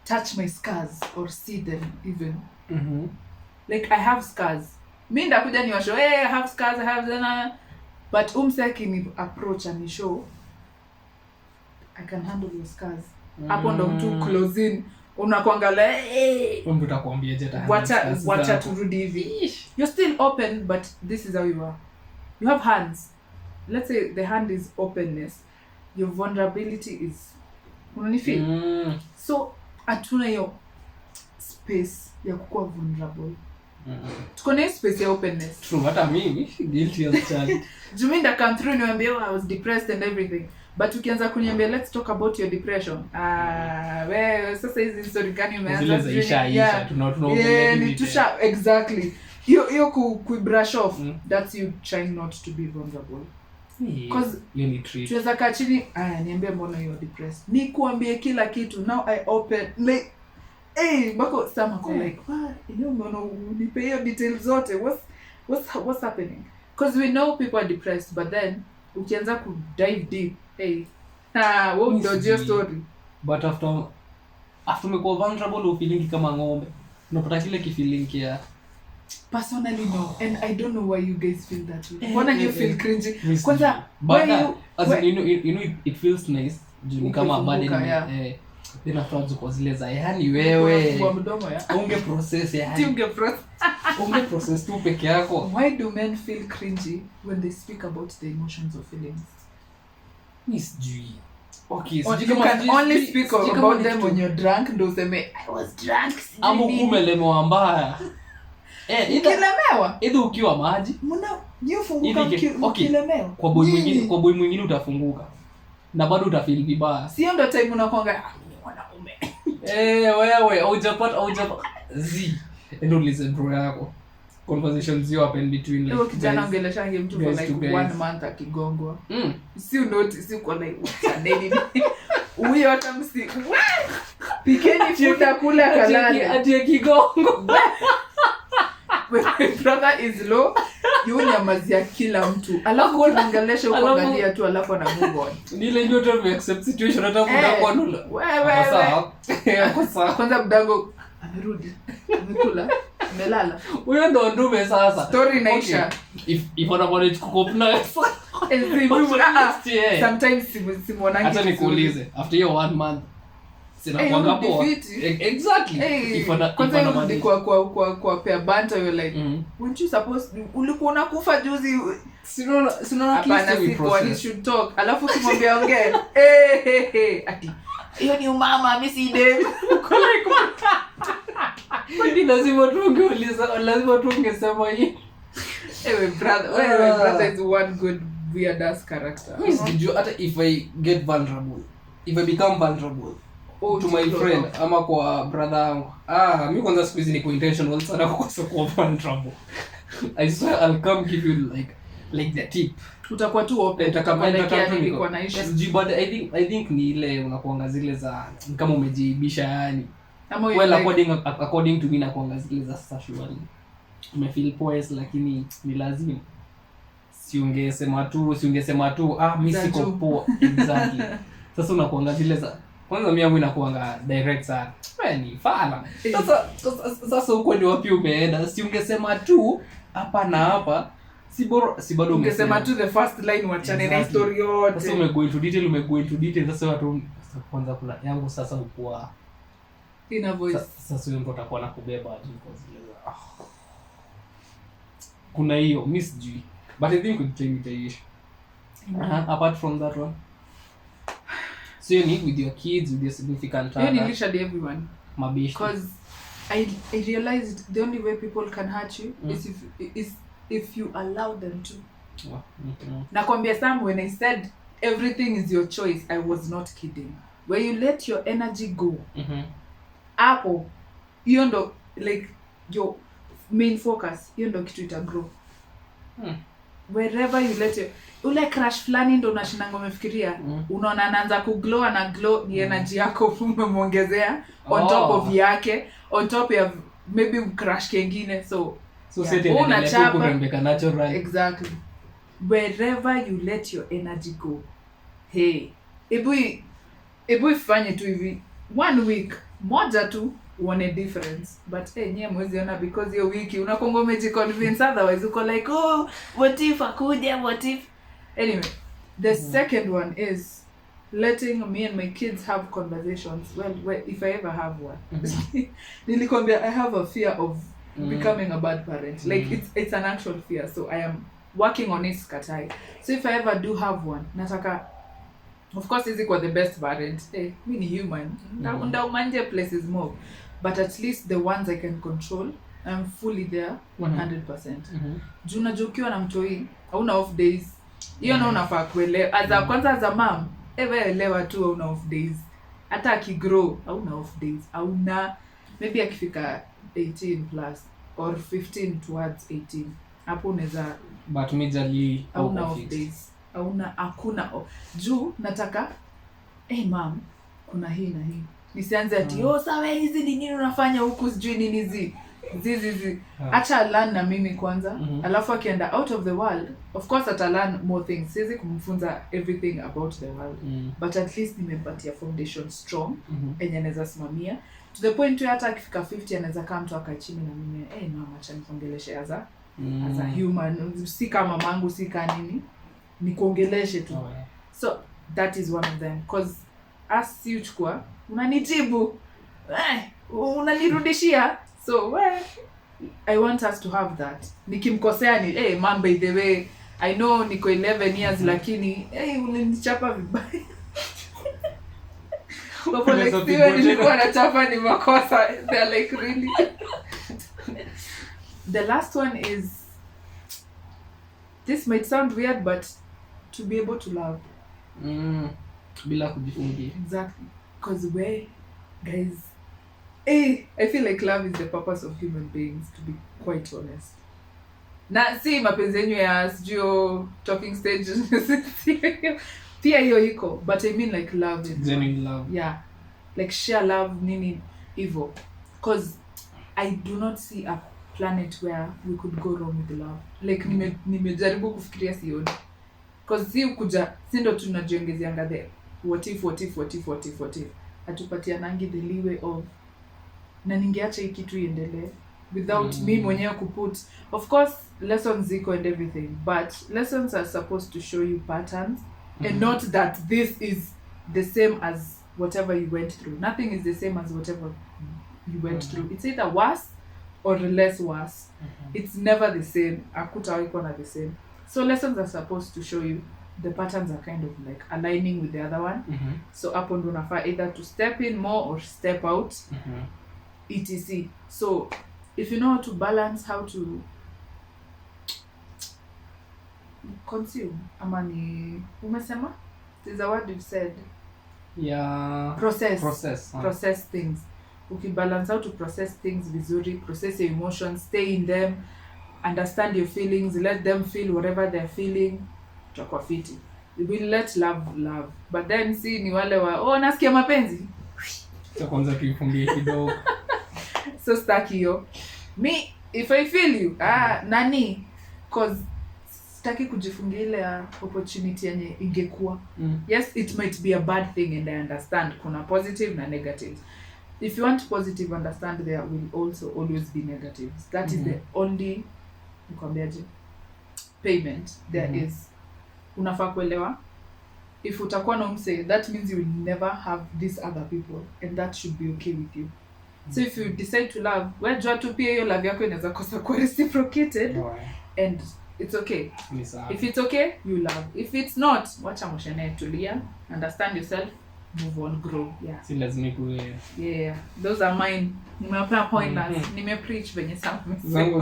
touch my scars or see them even? Like, I have scars. Me ndakuja ni washo, I have scars, I have them. But umseki approach and show, I can handle your scars. Hapo ndo mtu close in. Unakuangalia mtu atakwambia je wacha turudi hivi. You're still open, but this is how you are. You have hands. Let's say the hand is openness. Your vulnerability is unanifeel. So atuna hiyo space ya kuwa vulnerable. Tuko na space ya openness. True, hata mimi guilty as charged. Juminda come through niambie I was depressed and everything. But ukianza kuniambia let's talk about your depression. Wewe sasa hizi story gani umeanza? Tunaongelea exactly. Hiyo ku brush off. That's you trying not to be vulnerable. Because you need treat. Tuweza kaa chini, niambie mbona you're depressed. Nikuambie kila kitu. Now I open like bako sama ko like, mbona unipe hiyo details zote. What's happening? Because we know people are depressed, but then ukianza ku dive deep, what ndo your story? But after umekuwa vulnerable feeling kama ng'ombe, unapata kile feeling kia. Personally no, and I don't know why you guys feel that way. Mbona you feel cringy? Kwanza you know it feels nice juu kama burden then after kwa zile za yani wewe ungeprocess ungeprocess tu peke yako. Why do men feel cringy when they speak about the emotions or feelings? Miss G. Okay, so you can only speak about them when you're drunk. Ndo useme I was drunk. Ama umelemewa mbaya. Ukilemewa? Either ukiwa maji. Mbona ufunguka ukilemewa? Kwa boy mwingine utafunguka. Na bado utafeel vibaya. Sio ndo time unakuanga mwanaume. Wewe hujapata ndio listen bro yako. Conversations you happen between like kijana ongeleshange mtu for like 1 month akigongwa. Si notice uko like nini. Huyo hata pikeni futa kula kalani ati kigongo. When my brother is low, nyamazia kila mtu. Alafu unaangalia ukaangalia tu alafu na move on. Nile ndio tu accept situation hata muda kwa nula. Wewe. Kwanza mdango amerudi. Amekula. Melala. Huyo ndo ndume sasa. Story inaisha. If ona bwana chukupna. Sometimes simuonangi. Hata nikuulize after your 1 month sina kuanga poa. Exactly. If ona kwa pair banter you're like weren't you supposed ulikuwa unakufa juzi. Sinaona he should talk. Alafu kimwambia ongea. Ati hiyo ni umama mimi si dem. Kwani lazima tungesema hii. Brother is one good weird ass character. Hata if I get vulnerable, if I become vulnerable to my friend ama kwa brother wangu, mimi kwanza siku hizi niko intentional sana kwa vulnerable. I swear I'll come give you like like the tip. Utakuwa tu open, utakuelekea nilikuwa na issue. But I think ni ile unakuanga zile za kama umejiibisha yani. Well, according to me nakuanga zile za sexual. Umefeel poise lakini ni lazima. Siungesema tu mimi siko poa. Exactly. Sasa unakuanga zile za kwanza mimi yangu inakuanga direct sana. Wewe ni fala. Sasa huko ni wapi umeenda? Siungesema tu hapa na hapa. Si bado ungesema tu the first line wachane na story yote. Sasa umego into detail sasa watu kwanza kuna yangu sasa ukua ina voice. Sasa wewe utakuwa na kubeba hadi kwa zile za kuna hiyo miss G. But I think we take it. Apart from that one. So you need with your kids, with your significant other. You need to everyone. Mabishi. Because I realized the only way people can hurt you is if you allow them to. Nakwambia Sam, when I said everything is your choice, I was not kidding. Where you let your energy go. Hapo hiyo ndo like your main focus, hiyo ndo kitu ita grow. Wherever you let it, ule crash flani ndo unashinanga umefikiria, unaona anaanza kuglow na glow ni energy yako umemuongezea on top of yake, on top ya maybe crash kingine. So kurembeka natural. Exactly. Wherever you let your energy go. Hey, ebu ifanye tu hivi 1 week moja tu uone difference, but nyewe mwezi ona because hiyo wiki unakongo umejiconvince, otherwise uko like what if akuja, what if. Anyway, the second one is letting me and my kids have conversations. Well, if I ever have one. Nilikwambia I have a fear of becoming a bad parent. Like it's an actual fear, so I am working on it skatai. So if I ever do have one, nataka, of course is equal the best parent. Hey, mini human. Ndaumanje places more. But at least the ones I can control, I'm fully there 100%. Juu unajua ukiwa na mtoi, hauna off days. Hiyo na unafaa kuelewa. Kwanza as a mom, wewe elewa tu hauna off days. Hata akigrow, hauna off days. Hauna, maybe akifika 18 plus or 15 towards 18. Hapo unaweza, but majorly hauna off days. Hakuna juu nataka mom kuna hii na hii. Nisianze ati sawa hizi ni nini unafanya huku sijui nini zizi. Acha learn na mimi kwanza. Alafu akienda out of the world, of course ata learn more things. Siwezi kumfunza everything about the world. But at least nimempatia foundation strong enye anaweza simamia. To the point where hata akifika 50 anaweza kama mtu akachini na mimi, mama acha nikuongeleshe as a human. Si kama mamangu, si kama nini. Nikuongeleshe tu. So that is one of them, because as you chukua unanijibu unanirudishia. So I want us to have that. Nikimkosea ni mom, by the way I know niko 11 years lakini ulinichapa vibaya. Kwa like siwe nilikuwa nachapa ni makosa. They're like really. The last one is, this might sound weird, but to be able to love. Bila kujifungia. Exactly. Because guys, I feel like love is the purpose of human beings, to be quite honest. Na si mapenzi yenyu ya sijui talking stage. Pia hiyo iko, but I mean like love. Genuine love. Yeah. Like share love nini hivyo. Because I do not see a planet where we could go wrong with love. Like nimejaribu kufikiria sioni. Because si ukuja sindo tunajiongezea there. What if. Atupatianangi the leeway of na ningeacha hiki kitu iendelee without me mwenyewe kuput. Of course lessons ziko and everything, but lessons are supposed to show you patterns and not that this is the same as whatever you went through. Nothing is the same as whatever you went through. It's either worse or less worse. It's never the same. Hakutawahi kuwa na the same. So lessons are supposed to show you the patterns are kind of like aligning with the other one. So hapo ndo unafaa either to step in more or step out. etc. So if you know how to balance, how to consume, amani umesema, there's a word you've said, process things. Ukibalance how to process things vizuri, process your emotions, stay in them, understand your feelings, let them feel whatever they're feeling, tutakuwa fiti. We will let love, but then see ni wale nasikia mapenzi cha kwanza tuifungie kidogo. So staki hiyo. Me, if I feel you, nani, cause sitaki kujifungia ile opportunity yenye ingekuwa. Yes, it might be a bad thing and I understand kuna positive na negatives. If you want positive, understand there will also always be negatives. That is the only payment there is. Unafaa kuelewa. If utakuwa na mse, that means you will never have these other people and that should be okay with you. So if you decide to love, wewe jua tu pia hiyo love yako inaweza kosa kuwa reciprocated and it's okay. If it's okay, you love. If it's not, wacha moshene tulia, understand yourself, move on, grow. Yeah. Si lazima kuwe. Yeah. Those are mine. Nimewapa pointers. Nimepreach venye sound.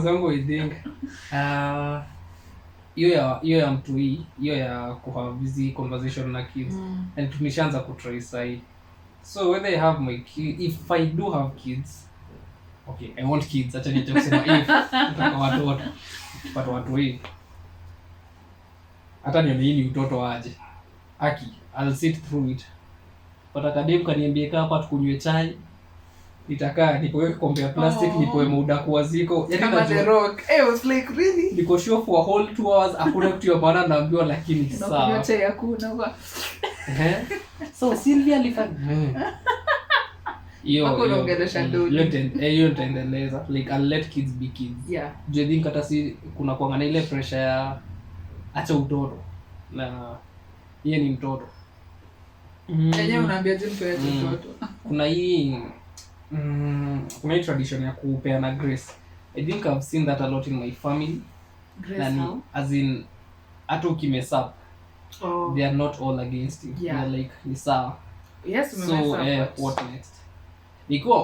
Zangu I think. Hiyo ya mtu hii, hiyo ya kuhave busy conversation na kids. And tunishaanza kutry sai. So whether I have my kids, if I do have kids, okay, I want kids. Acha niache kusema if nataka watoto. But watu hii. Hata nione hii ni utoto aje. Aki, I'll sit through it. But akadem kaniambia kaa hapa tukunywe chai. Nitakaa nipoe kombe ya plastic, nipoe muda kwa ziko. Yaani kama the rock. I was like really? Niko sure for a whole 2 hours hakuna kitu ya maana naambiwa lakini sawa. Nakunywa chai hakuna kwa. So Sylvia alifanya. Hiyo nitaendeleza. Like I'll let kids be kids. Yeah. Do you think hata si kuna kuangana ile pressure ya acha utoto na yeye ni mtoto. Yenyewe unaambia je mtu acha utoto. Kuna hii tradition ya kupeana grace. I think I've seen that a lot in my family. Grace how? As in hata ukimess up. They are not all against you. Yeah. They're like ni sawa. Yes, so what next?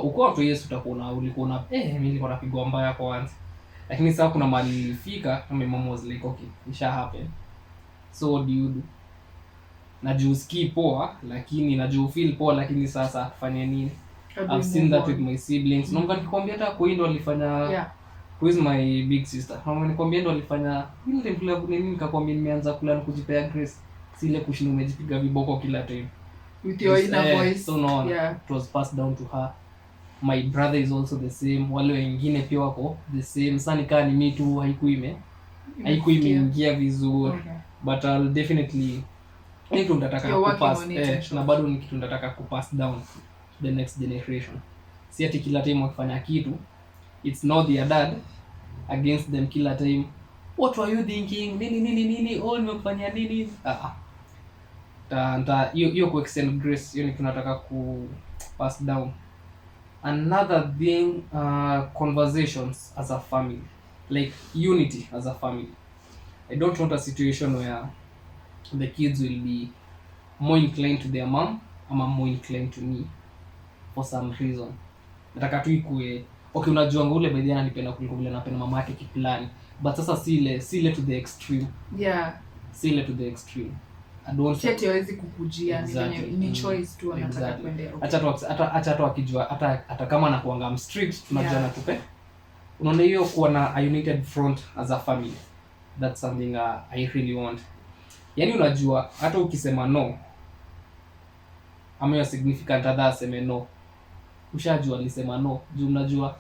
Uko tu Yesu ulikuwa mimi nilikuwa napigwa mbaya kwanza. Lakini sasa kuna mahali nilifika na my mom was like okay, isha happen. So what do you do? Najua ski poa lakini najua feel poa lakini sasa tufanye nini? I've seen that with my siblings. Naomba nikwambia hata kwa ndo alifanya who is my big sister. Naomba nikwambia ndo alifanya ile vile nini nikakwambia nimeanza kula kujipea grace. Sile kushinda umejipiga viboko kila time. With your inner voice. So no, it was passed down to her. My brother is also the same. Wale wengine pia wako the same. Sasa nikaa ni mimi tu haikuimeingia vizuri. Okay. But I'll definitely kitu nitataka kupass na bado ni kitu nitataka kupass down to the next generation. Si ati kila time wakifanya kitu it's not their dad against them kila time. What were you thinking? Nini nimekufanyia nini? Hiyo ku extend grace, hiyo ni tunataka ku pass down. Another thing, conversations as a family, like unity as a family. I don't want a situation where the kids will be more inclined to their mom ama more inclined to me for some reason. Nataka tu ikue okay, unajua ngule by the end ananipenda kuliko vile napenda mama yake kiplani, but sasa sile to the extreme. Yeah, sile to the extreme. I don't shit hawezi kukujia. Exactly. Ni choice tu anataka kwenda. Acha tu akijua hata kama anakuanga strict tunajua na tupe. Unaona hiyo kuwa na a united front as a family. That's something I really want. Yaani unajua hata ukisema no ama your significant other aseme no, ushajua alisema no. Juu unajua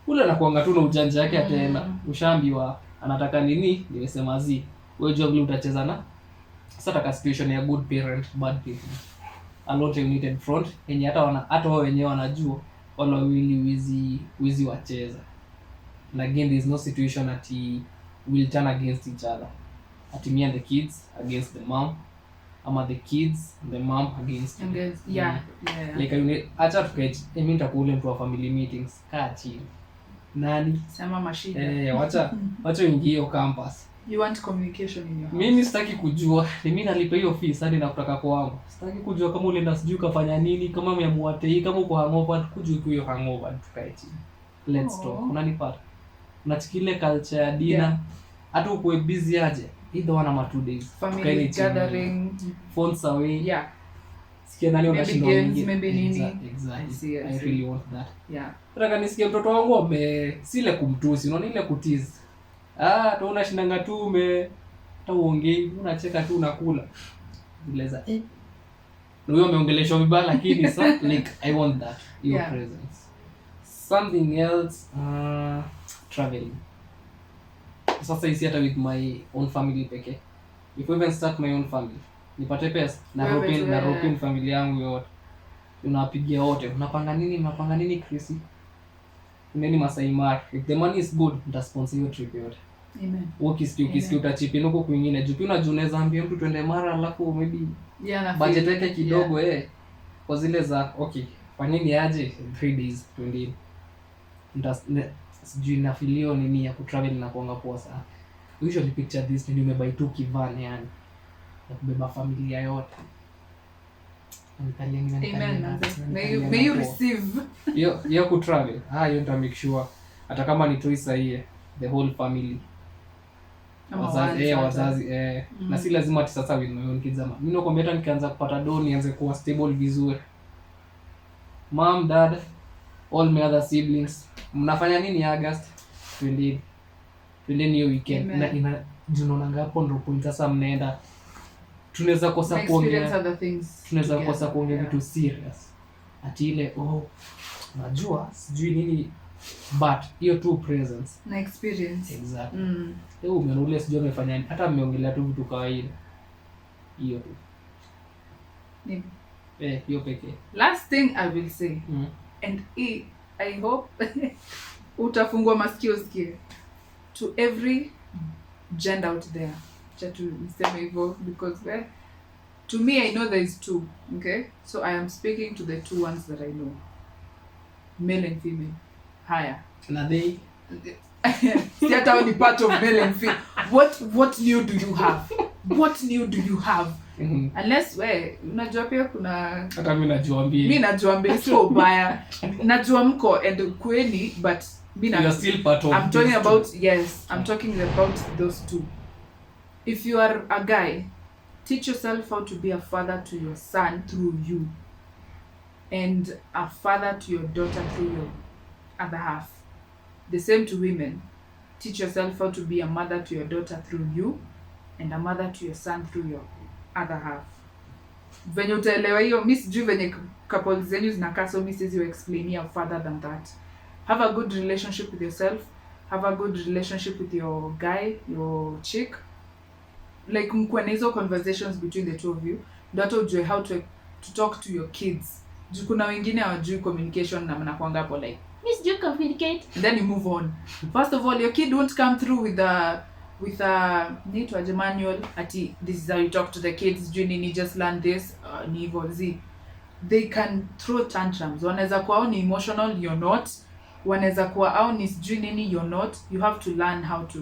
ule anakuanga tu na ujanja yake tena. Ushaambiwa anataka nini, nimesema zi. Wewe jua vile utacheza na sasa taka situation ya good parent bad parent. A lot united front yenye hata wao wenyewe wanajua wala wizi wacheza. And again there is no situation that will turn against each other. At me and the kids against the mom, ama the kids and the mom against me. Yeah. Like acha tukae mimi nitakuule mtu wa family meetings. Kaa chini. Nani? Sema mashida. Wacha ingie hiyo campus. You want communication in your house. Mimi sitaki kujua. Mimi nalipa hiyo fees hadi nakutaka kwangu. Sitaki kujua kama ulienda sijui kafanya nini, kama umeamua hii, kama uko hangover, kujua hiyo hangover tukae chini. Let's talk. Unanipata? Unachikile culture ya dina. Hata uko busy aje. Either one ama 2 days. Family gathering, phones away. Yeah. Sikia nani unashinda wingi. Maybe nini. Exactly. I really want that. Yeah. Nataka nisikie mtoto wangu sile kumtusi, unaona ile kutizi. tu unashindanga tu hata uongei, unacheka tu unakula. Vileza na huyo ameongeleshwa vibaya lakini like I want that your presence. Something else, traveling. Sasa isi hata with my own family pekee. If I even start my own family, nipate pesa na ropin family yangu yote. Unapigia wote. Unapanga nini Chrissy? Nini Masai Mara. If the money is good, nita sponsor your trip yote. Amen. Ukisikia utachipia huko kwingine. Juu pia unaweza ambia mtu twende Mara alafu maybe budget yake kidogo kwa zile za okay, fanyeni aje 3 days 20. Sijui na filio nini ya kutravel na kuanga poa sana. Usually picture this ni umebuy tu kivan yani ya kubeba familia yote. Amen. May you receive. Yo kutravel. Hiyo nita make sure hata kama ni toy sahihi the whole family. Wazazi na si lazima ati sasa with my own kids ama. Mimi nakwambia hata nikianza kupata doni nianze kuwa stable vizuri. Mom, dad, all my other siblings. Mnafanya nini August? Twende hiyo weekend. Na ina junaona ngapo ndo point sasa mnaenda. Tunaweza kosa kuongea vitu serious. Ati ile najua sijui nini but hiyo tu presence na experience. Exactly. Umeona sijui amefanya nini. Hata ameongelea tu vitu kawaida. Hiyo tu. Hiyo pekee. Last thing I will say. And I hope utafungua masikio sikie to every gender out there. Chatu niseme hivyo because to me I know there is 2, okay? So I am speaking to the 2 ones that I know. Male and female. Haya. Na they see hata ni part of male and female. What new do you have? What new do you have? Unless unajua pia kuna hata mimi najua mbili sio ubaya. Najua mko and kweni but you're still part of I'm talking about I'm talking about those 2. If you are a guy, teach yourself how to be a father to your son through you and a father to your daughter through your other half. The same to women. Teach yourself how to be a mother to your daughter through you and a mother to your son through your other half. Venye utaelewa hiyo, mimi sijui venye couples zenyu zinakaa, so mimi siwezi explainia further than that. Have a good relationship with yourself. Have a good relationship with your guy, your chick. Like mkuwe na hizo conversations between the 2 of you. Ndio hata ujue how to talk to your kids. Juu kuna wengine hawajui communication na mnakuanga hapo like Miss do communicate and then you move on. First of all, your kid won't come through with a manual ati this is how you talk to the kids. Do you just learn this ni hivyo z. They can throw tantrums. Wanaweza kuwa ni emotional, you're not. Wanaweza kuwa au ni sijui nini, you're not. You have to learn how to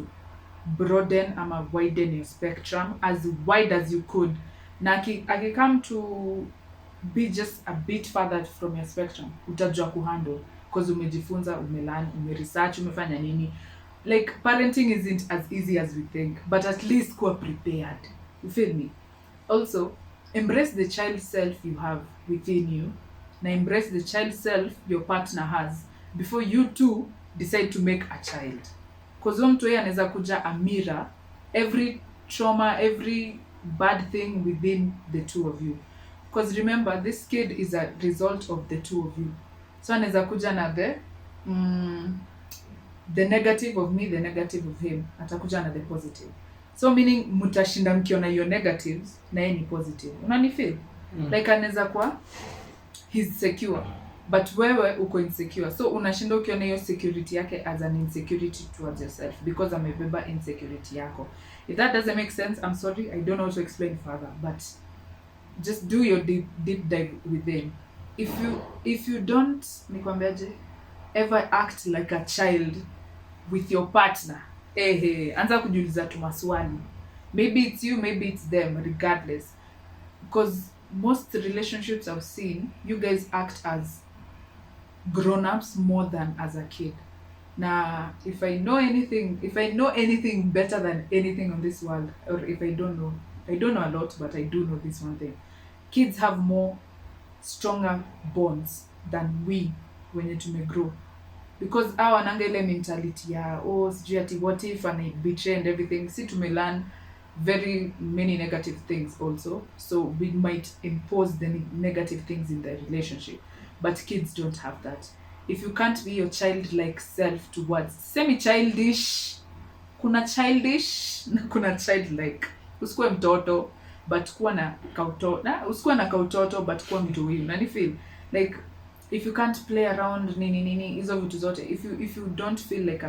broaden ama widen your spectrum as wide as you could. Na aki come to be just a bit further from your spectrum, utajua kuhandle because umejifunza, umelearn, umeresearch, umefanya nini. Like parenting isn't as easy as we think, but at least kuwa prepared. You feel me? Also, embrace the child self you have within you. Na embrace the child self your partner has before you two decide to make a child. Because mtu yeye anaweza kuja a mirror every trauma, every bad thing within the 2 of you. Because remember, this kid is a result of the 2 of you. So anaweza kuja na the negative of me, the negative of him. Atakuja na the positive. So meaning mutashinda mkiona your negatives na yeye ni positive. Unani feel? Like anaweza kuwa he's secure, but wewe uko insecure. So unashinda ukiona hiyo security yake as an insecurity towards yourself because amebeba insecurity yako. If that doesn't make sense, I'm sorry, I don't know how to explain further, but just do your deep dive within. If you don't, nikwambiaje, ever act like a child with your partner, anza kujiuliza tu maswali. Maybe it's you, maybe it's them, regardless. Because most relationships I've seen, you guys act as grown-ups more than as a kid. Now, if I know anything better than anything on this world, or if I don't know a lot, but I do know this one thing. Kids have more stronger bonds than we when you may grow. because our ananga ile mentality ya sijui ati what if and betray and everything. See, learn very many negative things also, so we might impose the negative things in the relationship, but kids don't have that. If you can't be your childlike self towards childish, kuna childish na kuna childlike. Usikuwe mtoto but kuwa na kautoto, usikuwe na kautoto but kuwa mtu huyu. Na feel like if you can't play around nini hizo vitu zote, if you don't feel like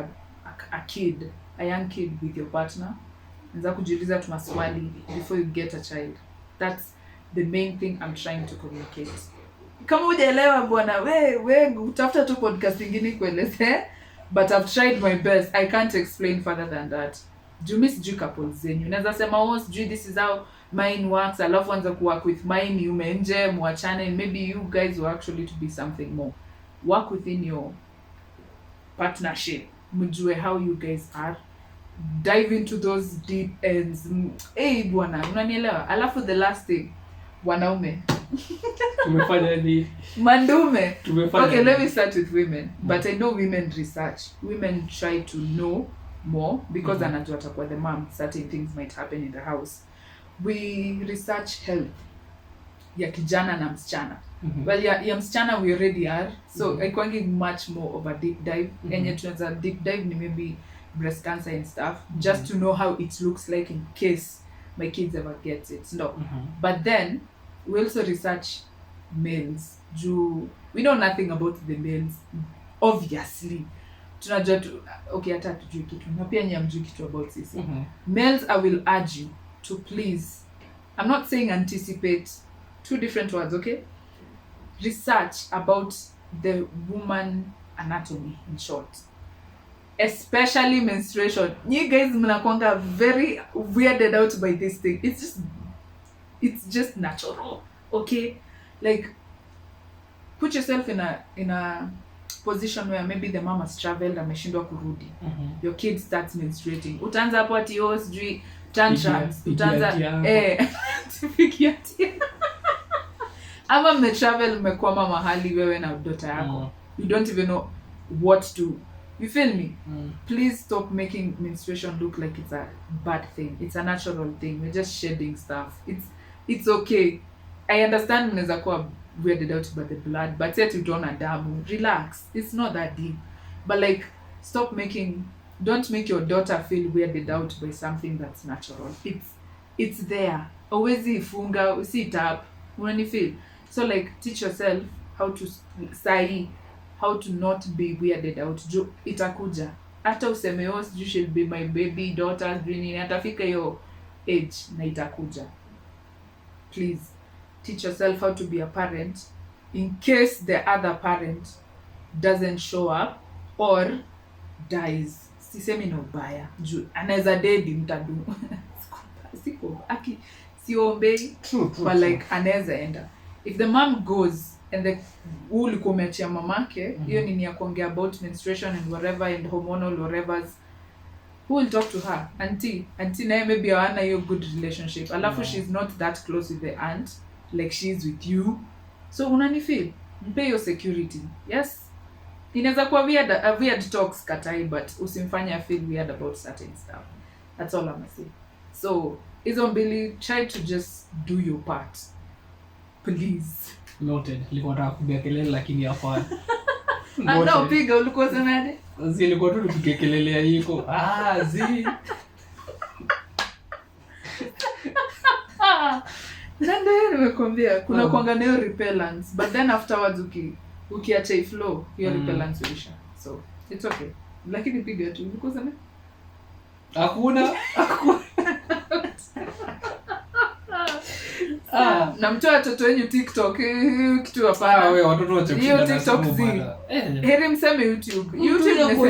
a young kid with your partner, anza kujiuliza tu maswali before you get a child. That's the main thing I'm trying to communicate. Kama hujaelewa bwana, we utafuta tu podcast nyingine kueleze, but I've tried my best. I can't explain further than that. Sijui couples zenyu unaweza sema sijui this is how mine works, alafu anza kuwork with mine, yume nje muachane, and maybe you guys will actually to be something more. Work within your partnership, mjue how you guys are, dive into those deep ends. Bwana, unanielewa? Alafu the last thing, wanaume tumefanya nini? Mandume tumefanya okay, let me start with women. But I know women research, women try to know more because anajua atakuwa the mom, certain things might happen in the house. We research health ya kijana na msichana. Well, ya msichana we already are, so I can't much more of a deep dive. Enye tunaweza deep dive ni maybe breast cancer and stuff, just to know how it looks like in case my kids ever get it. No. But then we also research males. We know nothing about the males, obviously. Tunajua okay, hata tujui kitu na pia nyamjui kitu about this. Males, I will urge you to please, I'm not saying anticipate, two different words, okay? Research about the woman anatomy, in short, especially menstruation. You guys mnakwanga very weirded out by this thing. It's just natural, okay? Like, put yourself in a position where maybe the mom has traveled, ameshindwa kurudi. Your kid starts menstruating. Utaanza hapo ati sijui tantrums, utaanza tifikiatia. Ama mmetravel, mmekwama mahali wewe na daughter yako. You don't even know what to. You feel me? Please stop making menstruation look like it's a bad thing. It's a natural thing. We're just shedding stuff. It's okay. I understand mnaweza kuwa weirded out by the blood, but yet you don't adamu. Relax. It's not that deep. But like, don't make your daughter feel weirded out by something that's natural. It's there. Always ifunga, usi tap. Unani feel? So like, teach yourself how to not be weirded out. Itakuja. Hata useme you should be my baby daughter, nini, atafika hiyo age na itakuja. Please teach yourself how to be a parent in case the other parent doesn't show up or dies. Sisemi no baya. Anaweza dedi mtadu. Siombei, but like anaweza enda. If the mom goes and the ulikuwa umeachia mamake, hiyo nini ya kuongea about menstruation and whatever and hormonal whatever, who will talk to her? Auntie naye maybe hawana hiyo good relationship. Alafu she's not that close with the aunt like she is with you. So unani feel? Mpe your security. Yes. Inaweza kuwa weird talks katai, but usimfanya feel weird about certain stuff. That's all I'm saying. So, hizo mbili, try to just do your part. Please. Noted. Nilikuwa nataka kupiga kelele lakini hapana. Ana upiga ulikuwa sanaje? Nilikuwa tu nipiga kelele ya hiko. Ndio nimekwambia kuna kuanga nayo repellents, but then afterwards ukiacha flow hiyo repellents huisha. So it's okay. Lakini piga tu ulikuwa sanaje? Hakuna. Na mtoa watoto wenyu TikTok kitu hapana. Wewe watoto wacha hiyo TikTok heri mseme YouTube. YouTube yako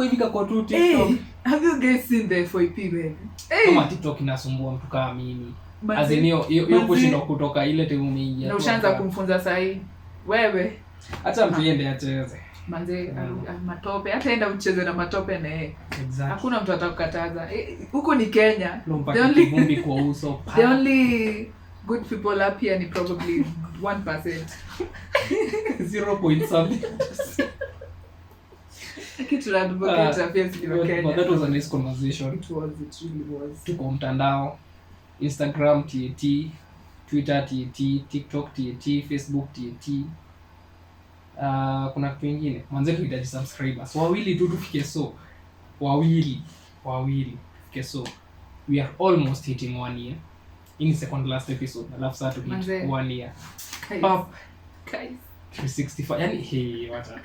hivi kwa tu TikTok. Have you guys seen the FYP wewe? Kama TikTok inasumbua mtu kama mimi. Azinio hiyo kushinda kutoka ile timu mingi. Na ushaanza kumfunza sahi. Wewe acha mpiende acheze. Manze matope, hata enda ucheze na matope na yeye. Exactly. Hakuna mtu atakukataza. Huko ni Kenya. The only good people up here ni probably 1%. 0 point something. Kitu la advocate appears to be Kenya. But that was a nice conversation. It really was. Tuko mtandao, Instagram TAT, Twitter TAT, TikTok TAT, Facebook TAT. Kuna kitu kingine. Manze tuhitaji subscribers. Wawili tu tufike so. Wawili tufike so. We are almost hitting 1 year. In second last episode. Alafu sasa tu hit 1 year. Guys. 365. Yani hey, what up?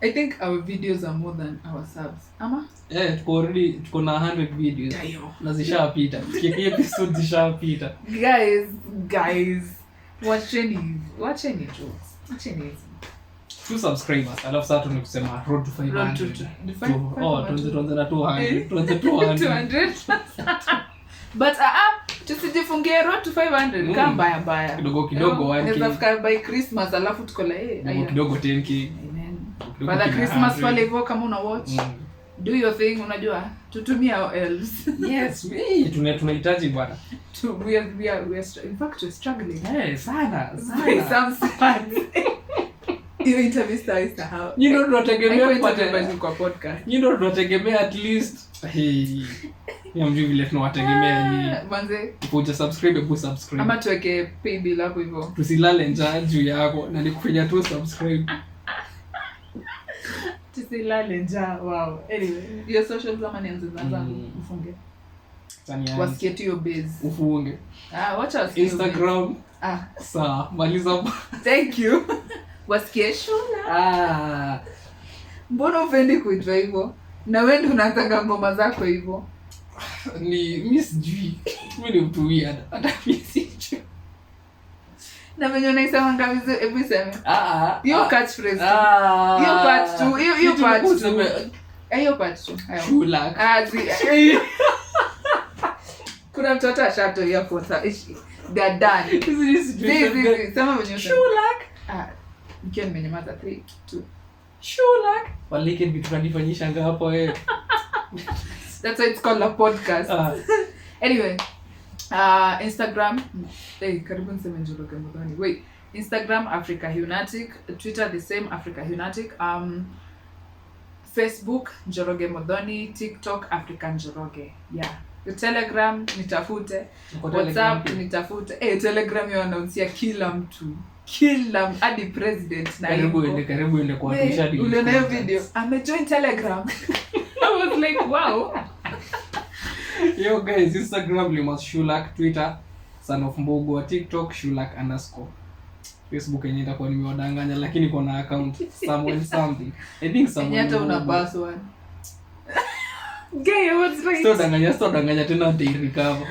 I think our videos are more than our subs. Ama? Tuko na 100 videos. Dayo. Na zishapita. Kiki episode zishapita. Guys. Wacheni jokes. Wacheni. 2 subscribers. Alafu sasa tunakusema road to 500. Tuanze na 200. Tuanze 200. But tusijifungie road to 500 kama mbaya. Kidogo 1K. Naweza fika by Christmas alafu tuko la kidogo 10K. Amen. Father Christmas pale hivyo kama una watch. Do your thing, unajua. Tutumia our elves. Yes, tunahitaji bwana. We are in fact we're struggling. Sana. Some sad. Hiyo interview star how. Tunategemea kwa podcast. Tunategemea at least mjui vile tunawategemea nyinyi. Manze, ukija subscribe. Ama tuweke pay bill hapo hivyo. Tusilale njaa juu yako na nikufanya tu subscribe. Tusilale njaa. Wow. Anyway, your socials ama nianze zangu ufunge. Wasikie tu your base. Ufunge. Watch us Instagram. Sawa, maliza. Thank you. Wasikie shula. Mbona upendi kuitwa hivyo? Na wewe ndio unataka ngoma zako hivyo. Mimi sijui. Mimi ni mtu weird. Hata mimi sijui. Na venye unaisema ngapi hebu sema. Hiyo catchphrase. Hiyo part 2. Hiyo part 2. Hiyo part 2. Shula. Kuna mtoto ashato hapo sasa. They are done. Sema venye shula. Nikiwa nimenyamaza 3 2. Shula. Walike vitu tunanifanyisha ngapo wewe. That's why it's called a podcast. Anyway, Instagram, karibu niseme Njoroge Modoni. Wait, Instagram Africa Hunatic, Twitter the same Africa Hunatic, Facebook Njoroge Modoni, TikTok African Njoroge. Yeah. The Telegram nitafute, WhatsApp nitafute. Telegram yanaanzia kila mtu. Hadi president na karibu ende kwa tushadi. Uliona hiyo video? Join Telegram. I was like, wow. Yo guys, Instagram Limas Shulak, Twitter Son of Mbogo, TikTok Shulak_. Facebook yenyewe itakuwa nimewadanganya lakini kwa na account something. I think someone. Hata una password. Gay, what's right? Sto danganya tena recover.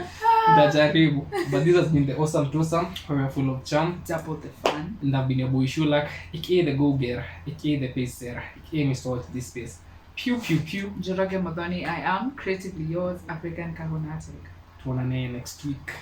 Ndajaribu. But this has been the awesome Twosome, where we are full of charm, double the fun. And I've been your boy Shulak, aka the go-getter, aka the pacer, aka Mr. Watch This Space. Pew pew pew. Njoroge Modoni, I am creatively yours, African Carbonatic. Tuonane next week.